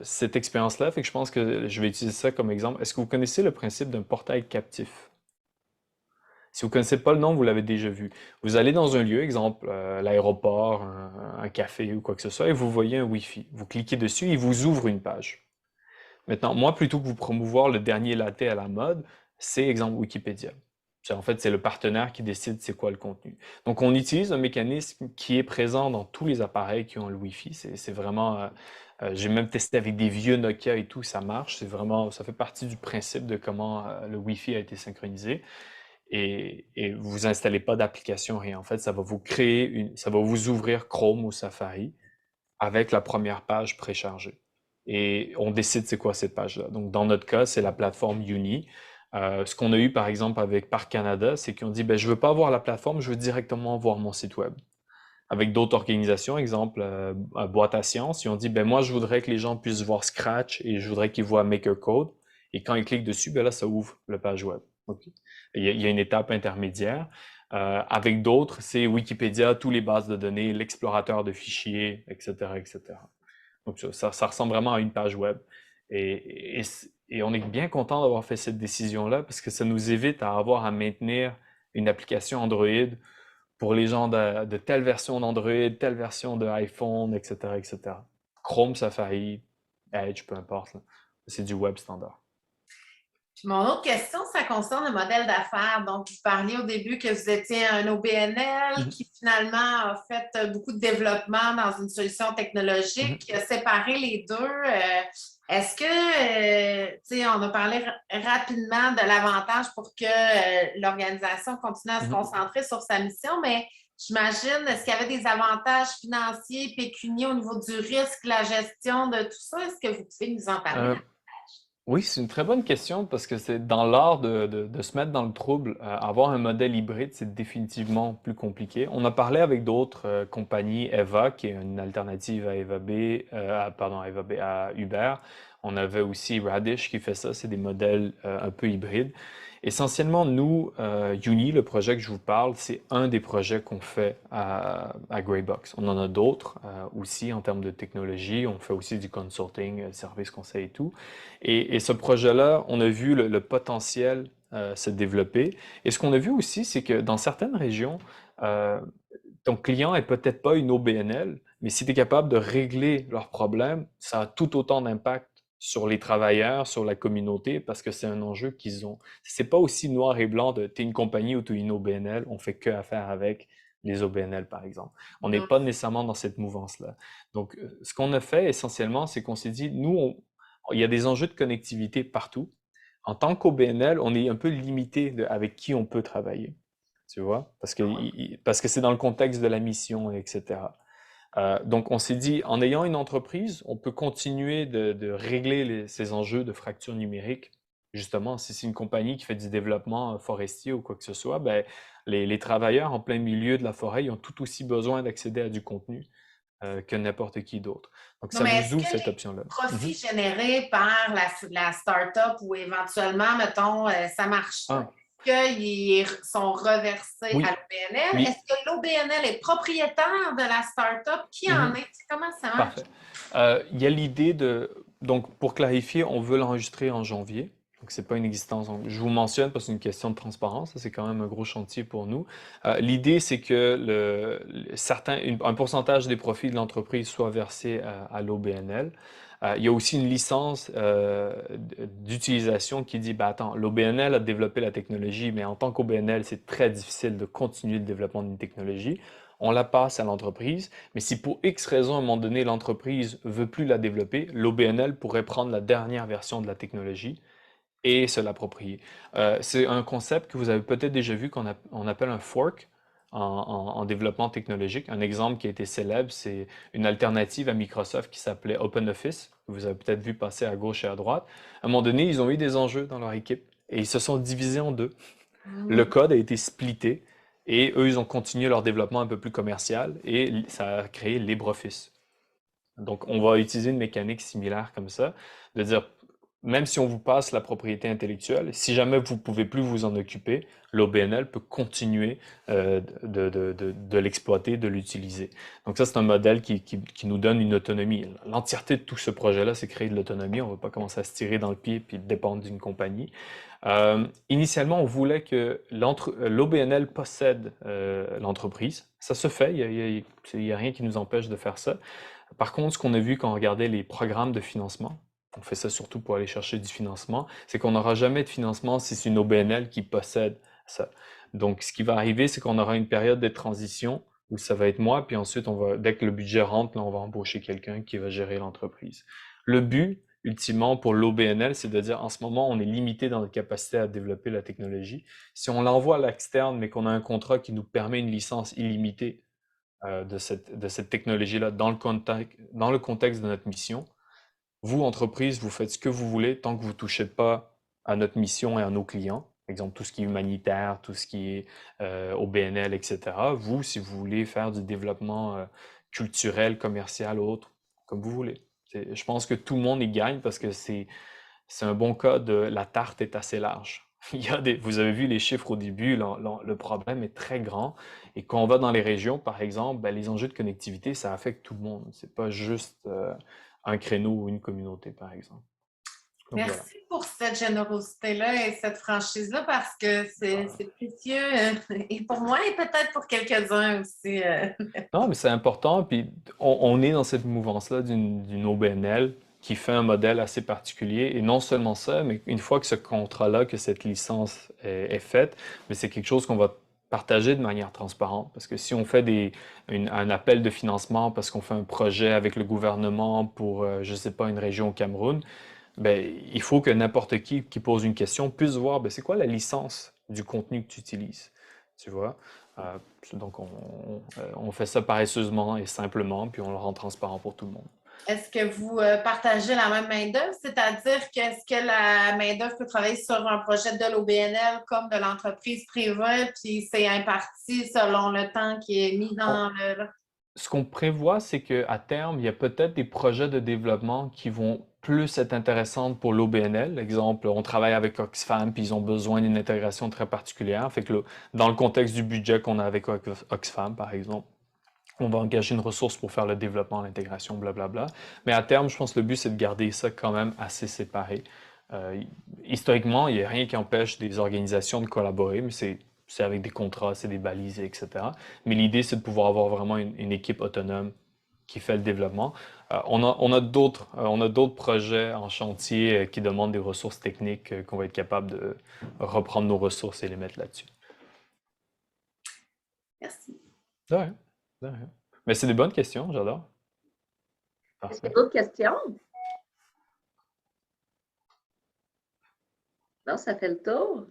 cette expérience-là, fait que je pense que je vais utiliser ça comme exemple. Est-ce que vous connaissez le principe d'un portail captif? Si vous ne connaissez pas le nom, vous l'avez déjà vu. Vous allez dans un lieu, exemple l'aéroport, un café ou quoi que ce soit, et vous voyez un Wi-Fi. Vous cliquez dessus, il vous ouvre une page. Maintenant, moi, plutôt que vous promouvoir le dernier latte à la mode, c'est exemple Wikipédia. En fait, c'est le partenaire qui décide c'est quoi le contenu. Donc, on utilise un mécanisme qui est présent dans tous les appareils qui ont le Wi-Fi. C'est vraiment... j'ai même testé avec des vieux Nokia et tout, ça marche. C'est vraiment... Ça fait partie du principe de comment le Wi-Fi a été synchronisé. Et vous installez pas d'application, rien. En fait, ça va vous créer ça va vous ouvrir Chrome ou Safari avec la première page préchargée. Et on décide c'est quoi cette page-là. Donc, dans notre cas, c'est la plateforme Uni. Ce qu'on a eu, par exemple, avec Parc Canada, c'est qu'ils ont dit, ben, je veux pas voir la plateforme, je veux directement voir mon site web. Avec d'autres organisations, exemple, Boîte à Sciences, ils ont dit, ben, moi, je voudrais que les gens puissent voir Scratch et je voudrais qu'ils voient MakerCode. Et quand ils cliquent dessus, ben là, ça ouvre la page web. Okay. Il y a une étape intermédiaire. Avec d'autres, c'est Wikipédia, tous les bases de données, l'explorateur de fichiers, etc., etc. Donc, ça ressemble vraiment à une page web. Et on est bien content d'avoir fait cette décision-là parce que ça nous évite à avoir à maintenir une application Android pour les gens de telle version d'Android, telle version de iPhone, etc., etc. Chrome, Safari, Edge, peu importe. C'est du web standard. Puis mon autre question, ça concerne le modèle d'affaires. Donc, vous parliez au début que vous étiez un OBNL qui finalement a fait beaucoup de développement dans une solution technologique qui a séparé les deux. Est-ce que, tu sais, on a parlé rapidement de l'avantage pour que l'organisation continue à se concentrer sur sa mission, mais j'imagine, est-ce qu'il y avait des avantages financiers, pécuniaires au niveau du risque, la gestion de tout ça? Est-ce que vous pouvez nous en parler? Oui, c'est une très bonne question parce que c'est dans l'art de se mettre dans le trouble. Avoir un modèle hybride, c'est définitivement plus compliqué. On a parlé avec d'autres compagnies, Eva, qui est une alternative à à Uber. On avait aussi Radish qui fait ça, c'est des modèles un peu hybrides. Essentiellement, nous, Uni, le projet que je vous parle, c'est un des projets qu'on fait à Greybox. On en a d'autres aussi en termes de technologie. On fait aussi du consulting, service conseil et tout. Et ce projet-là, on a vu le potentiel se développer. Et ce qu'on a vu aussi, c'est que dans certaines régions, ton client est peut-être pas une OBNL, mais si tu es capable de régler leurs problèmes, ça a tout autant d'impact sur les travailleurs, sur la communauté, parce que c'est un enjeu qu'ils ont. C'est pas aussi noir et blanc de t'es une compagnie ou t'es une OBNL, on fait que affaire avec les OBNL, par exemple. On n'est pas nécessairement dans cette mouvance-là. Donc, ce qu'on a fait essentiellement, c'est qu'on s'est dit, nous, il y a des enjeux de connectivité partout. En tant qu'OBNL, on est un peu limité avec qui on peut travailler. Tu vois? Parce que c'est dans le contexte de la mission, etc. Donc, on s'est dit, en ayant une entreprise, on peut continuer de régler ces enjeux de fracture numérique. Justement, si c'est une compagnie qui fait du développement forestier ou quoi que ce soit, ben, les travailleurs en plein milieu de la forêt, ils ont tout aussi besoin d'accéder à du contenu que n'importe qui d'autre. Donc, ça nous ouvre cette option-là. Profits générés par la start-up ou éventuellement, mettons, ça marche. Qu'ils sont reversés à l'OBNL. Oui. Est-ce que l'OBNL est propriétaire de la start-up? Qui en est? Comment ça marche? Parfait. Il y a l'idée de... Donc, pour clarifier, on veut l'enregistrer en janvier. Donc, ce n'est pas une existence. Je vous mentionne parce que c'est une question de transparence. C'est quand même un gros chantier pour nous. L'idée, c'est que un pourcentage des profits de l'entreprise soit versé à l'OBNL. Il y a aussi une licence d'utilisation qui dit, ben attends, l'OBNL a développé la technologie, mais en tant qu'OBNL, c'est très difficile de continuer le développement d'une technologie. On la passe à l'entreprise, mais si pour X raison, à un moment donné, l'entreprise ne veut plus la développer, l'OBNL pourrait prendre la dernière version de la technologie et se l'approprier. C'est un concept que vous avez peut-être déjà vu on appelle un fork en développement technologique. Un exemple qui a été célèbre, c'est une alternative à Microsoft qui s'appelait OpenOffice, que vous avez peut-être vu passer à gauche et à droite. À un moment donné, ils ont eu des enjeux dans leur équipe et ils se sont divisés en deux. Le code a été splitté et eux, ils ont continué leur développement un peu plus commercial et ça a créé LibreOffice. Donc, on va utiliser une mécanique similaire comme ça, de dire, même si on vous passe la propriété intellectuelle, si jamais vous ne pouvez plus vous en occuper, l'OBNL peut continuer de l'exploiter, de l'utiliser. Donc ça, c'est un modèle qui nous donne une autonomie. L'entièreté de tout ce projet-là, c'est créer de l'autonomie. On ne va pas commencer à se tirer dans le pied puis dépendre d'une compagnie. Initialement, on voulait que l'OBNL possède l'entreprise. Ça se fait, il n'y a rien qui nous empêche de faire ça. Par contre, ce qu'on a vu quand on regardait les programmes de financement, on fait ça surtout pour aller chercher du financement, c'est qu'on n'aura jamais de financement si c'est une OBNL qui possède ça. Donc, ce qui va arriver, c'est qu'on aura une période de transition où ça va être moi, puis ensuite, dès que le budget rentre, là, on va embaucher quelqu'un qui va gérer l'entreprise. Le but, ultimement, pour l'OBNL, c'est de dire, en ce moment, on est limité dans notre capacité à développer la technologie. Si on l'envoie à l'externe, mais qu'on a un contrat qui nous permet une licence illimitée de cette technologie-là dans le contexte de notre mission, vous, entreprise, vous faites ce que vous voulez tant que vous ne touchez pas à notre mission et à nos clients. Par exemple, tout ce qui est humanitaire, tout ce qui est OBNL, etc. Vous, si vous voulez faire du développement culturel, commercial, autre, comme vous voulez. Je pense que tout le monde y gagne parce que c'est un bon cas de la tarte est assez large. Vous avez vu les chiffres au début, le problème est très grand. Et quand on va dans les régions, par exemple, ben, les enjeux de connectivité, ça affecte tout le monde. C'est pas juste un créneau ou une communauté, par exemple. Donc, Merci voilà. pour cette générosité-là et cette franchise-là parce que c'est précieux et pour moi et peut-être pour quelques-uns aussi. Non, mais c'est important. Puis on est dans cette mouvance-là d'une OBNL qui fait un modèle assez particulier. Et non seulement ça, mais une fois que ce contrat-là, que cette licence est faite, mais c'est quelque chose qu'on va partager de manière transparente. Parce que si on fait un appel de financement parce qu'on fait un projet avec le gouvernement pour, je ne sais pas, une région au Cameroun, ben, il faut que n'importe qui pose une question puisse voir, ben, c'est quoi la licence du contenu que tu utilises, tu vois? Donc, on fait ça paresseusement et simplement, puis on le rend transparent pour tout le monde. Est-ce que vous partagez la même main-d'œuvre? C'est-à-dire qu'est-ce que la main-d'œuvre peut travailler sur un projet de l'OBNL comme de l'entreprise privée, puis c'est imparti selon le temps qui est mis dans le... Ce qu'on prévoit, c'est qu'à terme, il y a peut-être des projets de développement qui vont plus être intéressants pour l'OBNL. Exemple, on travaille avec Oxfam, puis ils ont besoin d'une intégration très particulière. Fait que dans le contexte du budget qu'on a avec Oxfam, par exemple, on va engager une ressource pour faire le développement, l'intégration, blablabla. Mais à terme, je pense que le but, c'est de garder ça quand même assez séparé. Historiquement, il n'y a rien qui empêche des organisations de collaborer, mais c'est avec des contrats, c'est des balises, etc. Mais l'idée, c'est de pouvoir avoir vraiment une équipe autonome qui fait le développement. On a d'autres projets en chantier qui demandent des ressources techniques qu'on va être capable de reprendre nos ressources et les mettre là-dessus. Merci. De rien. De rien. Mais c'est des bonnes questions, j'adore. Est-ce qu'il y a d'autres questions? Non, ça fait le tour.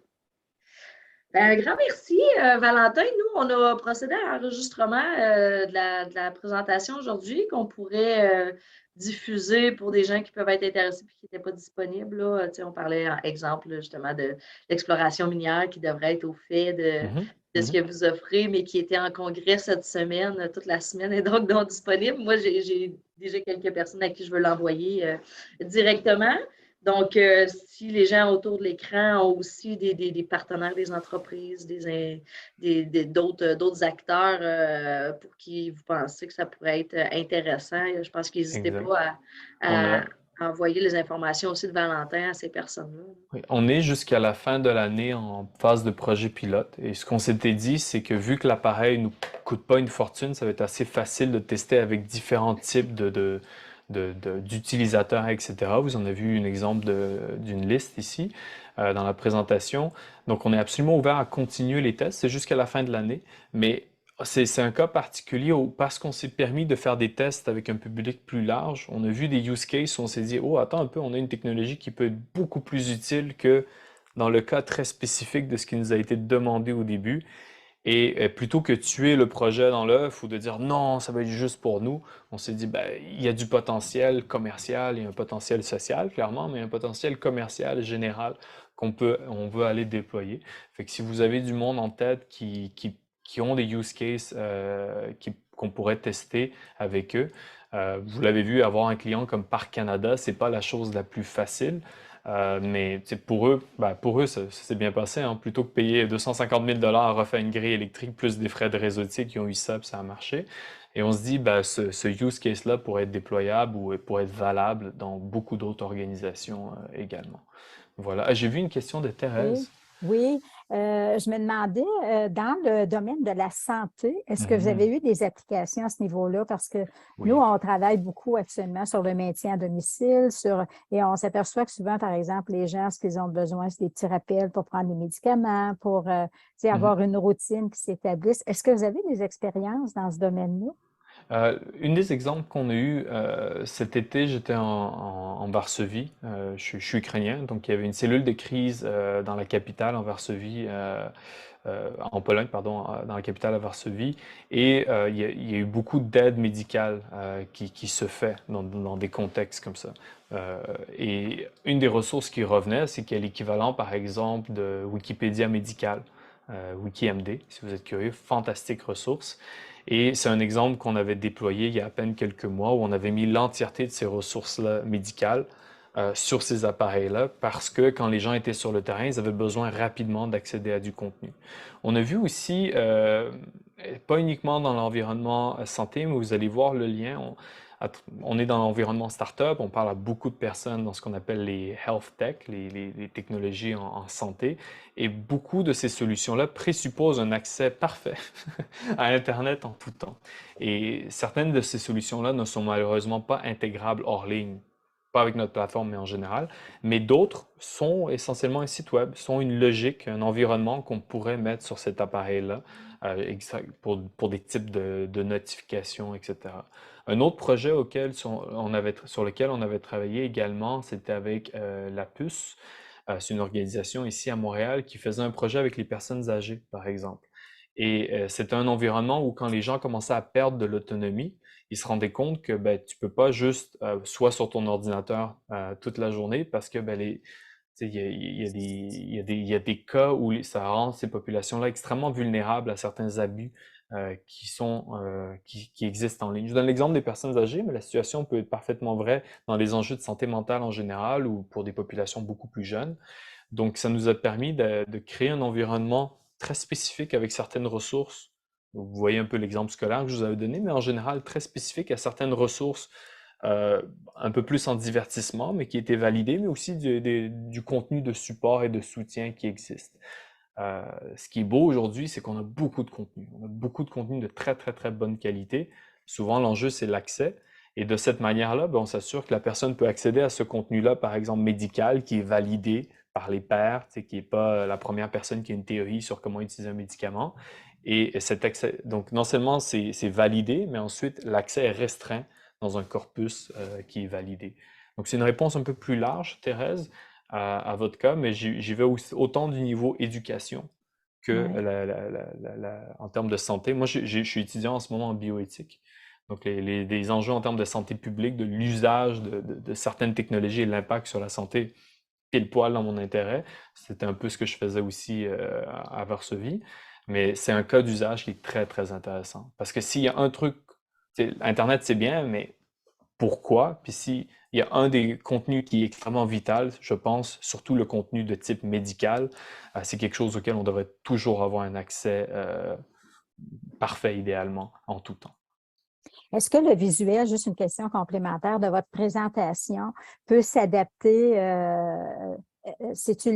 Ben, un grand merci, Valentin. Nous, on a procédé à l'enregistrement de la présentation aujourd'hui qu'on pourrait diffuser pour des gens qui peuvent être intéressés et qui n'étaient pas disponibles. Là. On parlait, par exemple, justement, de l'exploration minière qui devrait être au fait de ce que vous offrez, mais qui était en congrès cette semaine, toute la semaine, et donc non disponible. Moi, j'ai déjà quelques personnes à qui je veux l'envoyer directement. Donc, si les gens autour de l'écran ont aussi des partenaires, des entreprises, d'autres acteurs pour qui vous pensez que ça pourrait être intéressant, je pense qu'ils n'hésitez pas à envoyer les informations aussi de Valentin à ces personnes-là. Oui, on est jusqu'à la fin de l'année en phase de projet pilote. Et ce qu'on s'était dit, c'est que vu que l'appareil ne nous coûte pas une fortune, ça va être assez facile de tester avec différents types d'utilisateurs, etc. Vous en avez vu un exemple d'une liste ici dans la présentation. Donc, on est absolument ouvert à continuer les tests. C'est jusqu'à la fin de l'année. Mais C'est un cas particulier parce qu'on s'est permis de faire des tests avec un public plus large. On a vu des use cases où on s'est dit, oh, attends un peu, on a une technologie qui peut être beaucoup plus utile que dans le cas très spécifique de ce qui nous a été demandé au début. Et plutôt que tuer le projet dans l'œuf ou de dire non, ça va être juste pour nous, on s'est dit, ben, il y a du potentiel commercial, il y a un potentiel social, clairement, mais un potentiel commercial général on veut aller déployer. Fait que si vous avez du monde en tête qui ont des use cases qu'on pourrait tester avec eux, vous l'avez vu, avoir un client comme Parc Canada, c'est pas la chose la plus facile. Mais pour eux, ça s'est bien passé, hein. Plutôt que payer 250 000 à refaire une grille électrique plus des frais de réseautique, qui ont eu ça, puis ça a marché. Et on se dit, ce use case-là pourrait être déployable ou pourrait être valable dans beaucoup d'autres organisations également. Voilà. Ah, j'ai vu une question de Oui, Thérèse. oui. Je me demandais, dans le domaine de la santé, est-ce que vous Mhm. avez eu des applications à ce niveau-là? Parce que Oui. nous, on travaille beaucoup actuellement sur le maintien à domicile, et on s'aperçoit que souvent, par exemple, les gens, ce qu'ils ont besoin, c'est des petits rappels pour prendre des médicaments, pour avoir une routine qui s'établisse. Est-ce que vous avez des expériences dans ce domaine-là? Une des exemples qu'on a eu cet été, j'étais en Varsovie. Je suis ukrainien, donc il y avait une cellule de crise dans la capitale, en Varsovie, en Pologne, pardon, dans la capitale à Varsovie. Et il y a eu beaucoup d'aide médicale qui se fait dans des contextes comme ça. Et une des ressources qui revenait, c'est qu'il y a l'équivalent, par exemple, de Wikipédia médical, WikiMD, si vous êtes curieux, fantastique ressource. Et c'est un exemple qu'on avait déployé il y a à peine quelques mois où on avait mis l'entièreté de ces ressources-là médicales sur ces appareils-là parce que quand les gens étaient sur le terrain, ils avaient besoin rapidement d'accéder à du contenu. On a vu aussi, pas uniquement dans l'environnement santé, mais vous allez voir le lien. On est dans l'environnement startup, on parle à beaucoup de personnes dans ce qu'on appelle les health tech, les technologies en santé, et beaucoup de ces solutions-là présupposent un accès parfait à Internet en tout temps. Et certaines de ces solutions-là ne sont malheureusement pas intégrables hors ligne, pas avec notre plateforme, mais en général. Mais d'autres sont essentiellement un site web, sont une logique, un environnement qu'on pourrait mettre sur cet appareil-là pour des types de notifications, etc. Un autre projet sur lequel on avait travaillé également, c'était avec la Puce. C'est une organisation ici à Montréal qui faisait un projet avec les personnes âgées, par exemple. Et c'était un environnement où quand les gens commençaient à perdre de l'autonomie, ils se rendaient compte que tu peux pas juste soit sur ton ordinateur toute la journée parce que il y a des cas où ça rend ces populations-là extrêmement vulnérables à certains abus qui existent en ligne. Je donne l'exemple des personnes âgées, mais la situation peut être parfaitement vraie dans les enjeux de santé mentale en général ou pour des populations beaucoup plus jeunes. Donc, ça nous a permis de créer un environnement très spécifique avec certaines ressources. Vous voyez un peu l'exemple scolaire que je vous avais donné, mais en général très spécifique à certaines ressources un peu plus en divertissement, mais qui étaient validées, mais aussi du contenu de support et de soutien qui existe. Ce qui est beau aujourd'hui, c'est qu'on a beaucoup de contenu. On a beaucoup de contenu de très, très, très bonne qualité. Souvent, l'enjeu, c'est l'accès. Et de cette manière-là, on s'assure que la personne peut accéder à ce contenu-là, par exemple médical, qui est validé par les pairs, qui n'est pas la première personne qui a une théorie sur comment utiliser un médicament. Et cet accès, donc non seulement c'est validé, mais ensuite l'accès est restreint dans un corpus qui est validé. Donc c'est une réponse un peu plus large, Thérèse, à votre cas, mais j'y vais autant du niveau éducation que en termes de santé. Moi, je suis étudiant en ce moment en bioéthique. Donc, les enjeux en termes de santé publique, de l'usage de certaines technologies et l'impact sur la santé, pile poil dans mon intérêt. C'était un peu ce que je faisais aussi à Varsovie. Mais c'est un cas d'usage qui est très, très intéressant. Parce que s'il y a un truc, Internet, c'est bien, mais pourquoi? Puis s'il y a un des contenus qui est extrêmement vital, je pense, surtout le contenu de type médical, c'est quelque chose auquel on devrait toujours avoir un accès parfait, idéalement, en tout temps. Est-ce que le visuel, juste une question complémentaire de votre présentation, peut s'adapter, c'est-tu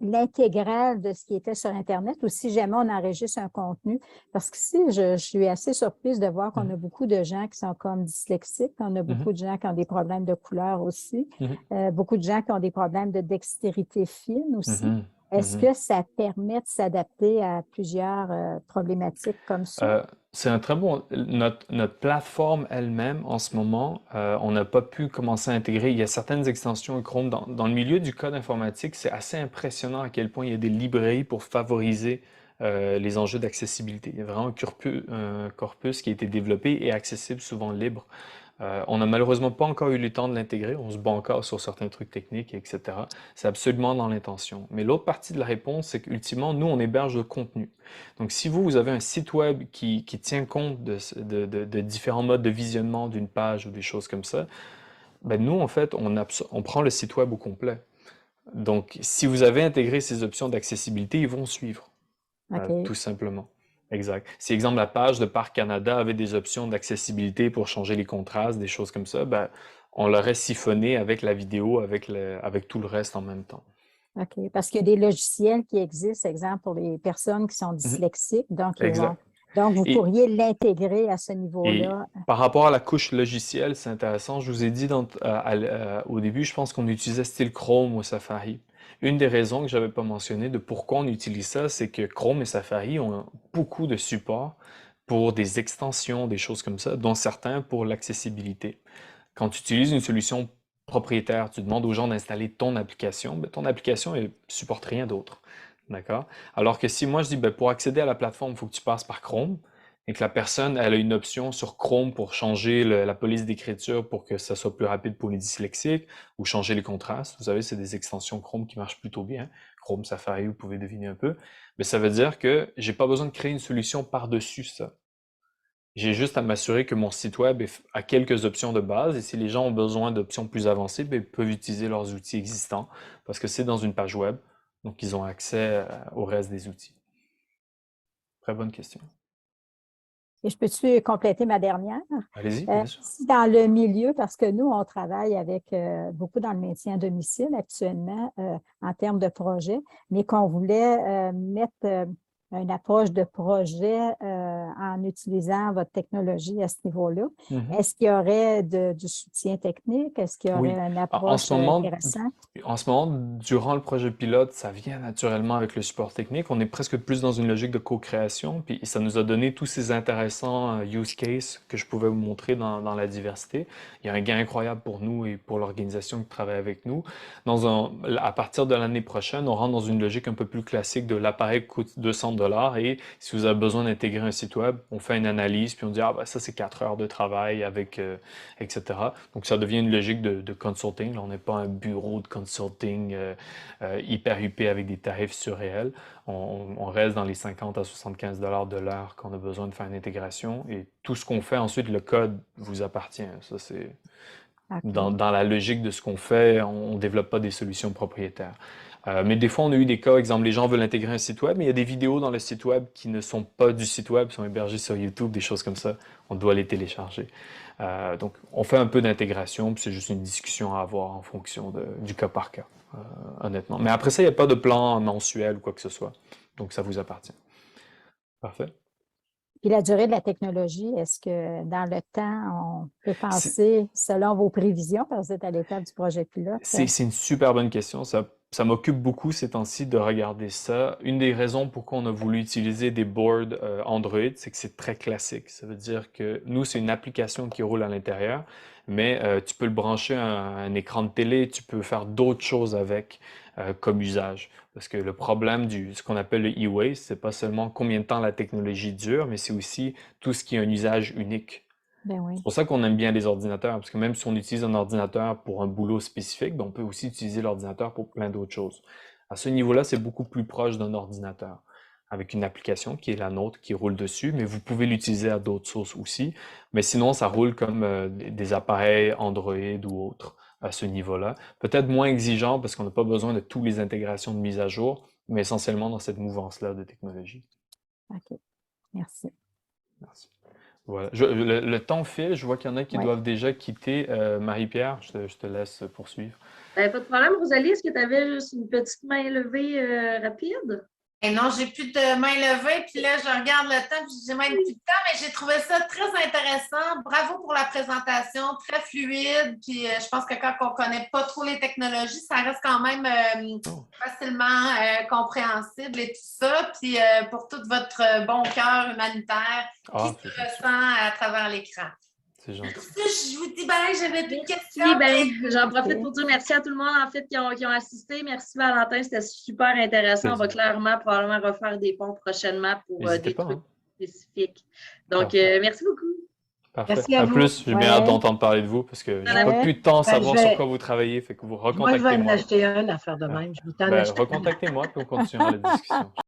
l'intégrale de ce qui était sur Internet ou si jamais on enregistre un contenu? Parce qu'ici, je suis assez surprise de voir qu'on a beaucoup de gens qui sont comme dyslexiques, on a beaucoup de gens qui ont des problèmes de couleur aussi, beaucoup de gens qui ont des problèmes de dextérité fine aussi. est-ce que ça permet de s'adapter à plusieurs problématiques comme ça? C'est un très bon. Notre plateforme elle-même, en ce moment, on n'a pas pu commencer à intégrer. Il y a certaines extensions Chrome. Dans le milieu du code informatique, c'est assez impressionnant à quel point il y a des librairies pour favoriser les enjeux d'accessibilité. Il y a vraiment un corpus qui a été développé et accessible, souvent libre. On n'a malheureusement pas encore eu le temps de l'intégrer. On se bat encore sur certains trucs techniques, etc. C'est absolument dans l'intention. Mais l'autre partie de la réponse, c'est qu'ultimement, nous, on héberge le contenu. Donc, si vous avez un site web qui tient compte de différents modes de visionnement d'une page ou des choses comme ça, ben nous, en fait, on prend le site web au complet. Donc, si vous avez intégré ces options d'accessibilité, ils vont suivre, OK. tout simplement. Exact. Si, exemple, la page de Parc Canada avait des options d'accessibilité pour changer les contrastes, des choses comme ça, ben, on l'aurait siphonné avec la vidéo, avec tout le reste en même temps. OK. Parce qu'il y a des logiciels qui existent, exemple, pour les personnes qui sont dyslexiques. Donc, Exact. vous pourriez l'intégrer à ce Et niveau-là. par rapport à la couche logicielle, c'est intéressant. Je vous ai dit au début, je pense qu'on utilisait style Chrome ou Safari. Une des raisons que je n'avais pas mentionné de pourquoi on utilise ça, c'est que Chrome et Safari ont beaucoup de support pour des extensions, des choses comme ça, dont certains pour l'accessibilité. Quand tu utilises une solution propriétaire, tu demandes aux gens d'installer ton application, ben, ton application ne supporte rien d'autre. D'accord? Alors que si moi je dis, ben, pour accéder à la plateforme, il faut que tu passes par Chrome, et que la personne, elle a une option sur Chrome pour changer la police d'écriture pour que ça soit plus rapide pour les dyslexiques, ou changer les contrastes. Vous savez, c'est des extensions Chrome qui marchent plutôt bien. Chrome, Safari, vous pouvez deviner un peu. Mais ça veut dire que j'ai pas besoin de créer une solution par-dessus ça. J'ai juste à m'assurer que mon site web a quelques options de base, et si les gens ont besoin d'options plus avancées, ben, ils peuvent utiliser leurs outils existants, parce que c'est dans une page web, donc ils ont accès au reste des outils. Très bonne question. Et je peux-tu compléter ma dernière? Allez-y, bien sûr. Si dans le milieu, parce que nous, on travaille avec beaucoup dans le maintien à domicile actuellement en termes de projet, mais qu'on voulait mettre une approche de projet en utilisant votre technologie à ce niveau-là. Est-ce qu'il y aurait du soutien technique? Est-ce qu'il y aurait une approche intéressante? En ce moment, durant le projet pilote, ça vient naturellement avec le support technique. On est presque plus dans une logique de co-création, puis ça nous a donné tous ces intéressants use cases que je pouvais vous montrer dans la diversité. Il y a un gain incroyable pour nous et pour l'organisation qui travaille avec nous. À partir de l'année prochaine, on rentre dans une logique un peu plus classique de l'appareil coûte 200 $, et si vous avez besoin d'intégrer un site web, on fait une analyse, puis on dit, ah ben ça c'est 4 heures de travail avec, etc. Donc ça devient une logique de consulting. Là, on n'est pas un bureau de consulting hyper huppé avec des tarifs surréels. On reste dans les 50 à 75 $ de l'heure qu'on a besoin de faire une intégration, et tout ce qu'on fait ensuite, le code vous appartient. Ça c'est dans la logique de ce qu'on fait, on ne développe pas des solutions propriétaires. Mais des fois, on a eu des cas, exemple, les gens veulent intégrer un site web, mais il y a des vidéos dans le site web qui ne sont pas du site web, sont hébergées sur YouTube, des choses comme ça. On doit les télécharger. Donc, on fait un peu d'intégration, puis c'est juste une discussion à avoir en fonction du cas par cas, honnêtement. Mais après ça, il n'y a pas de plan mensuel ou quoi que ce soit. Donc, ça vous appartient. Parfait. Puis la durée de la technologie, est-ce que dans le temps, on peut penser, selon vos prévisions, parce que vous êtes à l'étape du projet pilote? C'est une super bonne question. Ça m'occupe beaucoup ces temps-ci de regarder ça. Une des raisons pourquoi on a voulu utiliser des boards Android, c'est que c'est très classique. Ça veut dire que nous, c'est une application qui roule à l'intérieur, mais tu peux le brancher à un écran de télé, tu peux faire d'autres choses avec comme usage. Parce que le problème ce qu'on appelle le e-waste, c'est pas seulement combien de temps la technologie dure, mais c'est aussi tout ce qui est un usage unique. Ben oui. C'est pour ça qu'on aime bien les ordinateurs, parce que même si on utilise un ordinateur pour un boulot spécifique, ben on peut aussi utiliser l'ordinateur pour plein d'autres choses. À ce niveau-là, c'est beaucoup plus proche d'un ordinateur, avec une application qui est la nôtre, qui roule dessus, mais vous pouvez l'utiliser à d'autres sources aussi. Mais sinon, ça roule comme des appareils Android ou autres à ce niveau-là. Peut-être moins exigeant, parce qu'on n'a pas besoin de toutes les intégrations de mise à jour, mais essentiellement dans cette mouvance-là de technologie. OK. Merci. Merci. Voilà. Le temps file, je vois qu'il y en a qui doivent déjà quitter. Marie-Pierre, je te laisse poursuivre. Pas de problème, Rosalie. Est-ce que tu avais juste une petite main levée rapide? Et non, j'ai plus de main levée, puis là, je regarde le temps, puis j'ai même plus de temps, mais j'ai trouvé ça très intéressant. Bravo pour la présentation, très fluide, puis je pense que quand on ne connaît pas trop les technologies, ça reste quand même facilement compréhensible et tout ça, puis pour tout votre bon cœur humanitaire qui se ressent à travers l'écran. C'est gentil. Je vous dis, j'avais plus de questions. Oui, j'en profite pour dire merci à tout le monde en fait qui ont assisté. Merci Valentin, c'était super intéressant. On va clairement probablement refaire des ponts prochainement pour des trucs spécifiques. Donc, merci beaucoup. Parfait. Merci à En vous. plus, j'ai bien hâte d'entendre parler de vous parce que j'ai pas plus de temps à savoir sur quoi vous travaillez. Fait que vous Moi, je vais en recontactez-moi. acheter un à faire de même. Je vous tente d'acheter un. Recontactez-moi puis on continuera la discussion.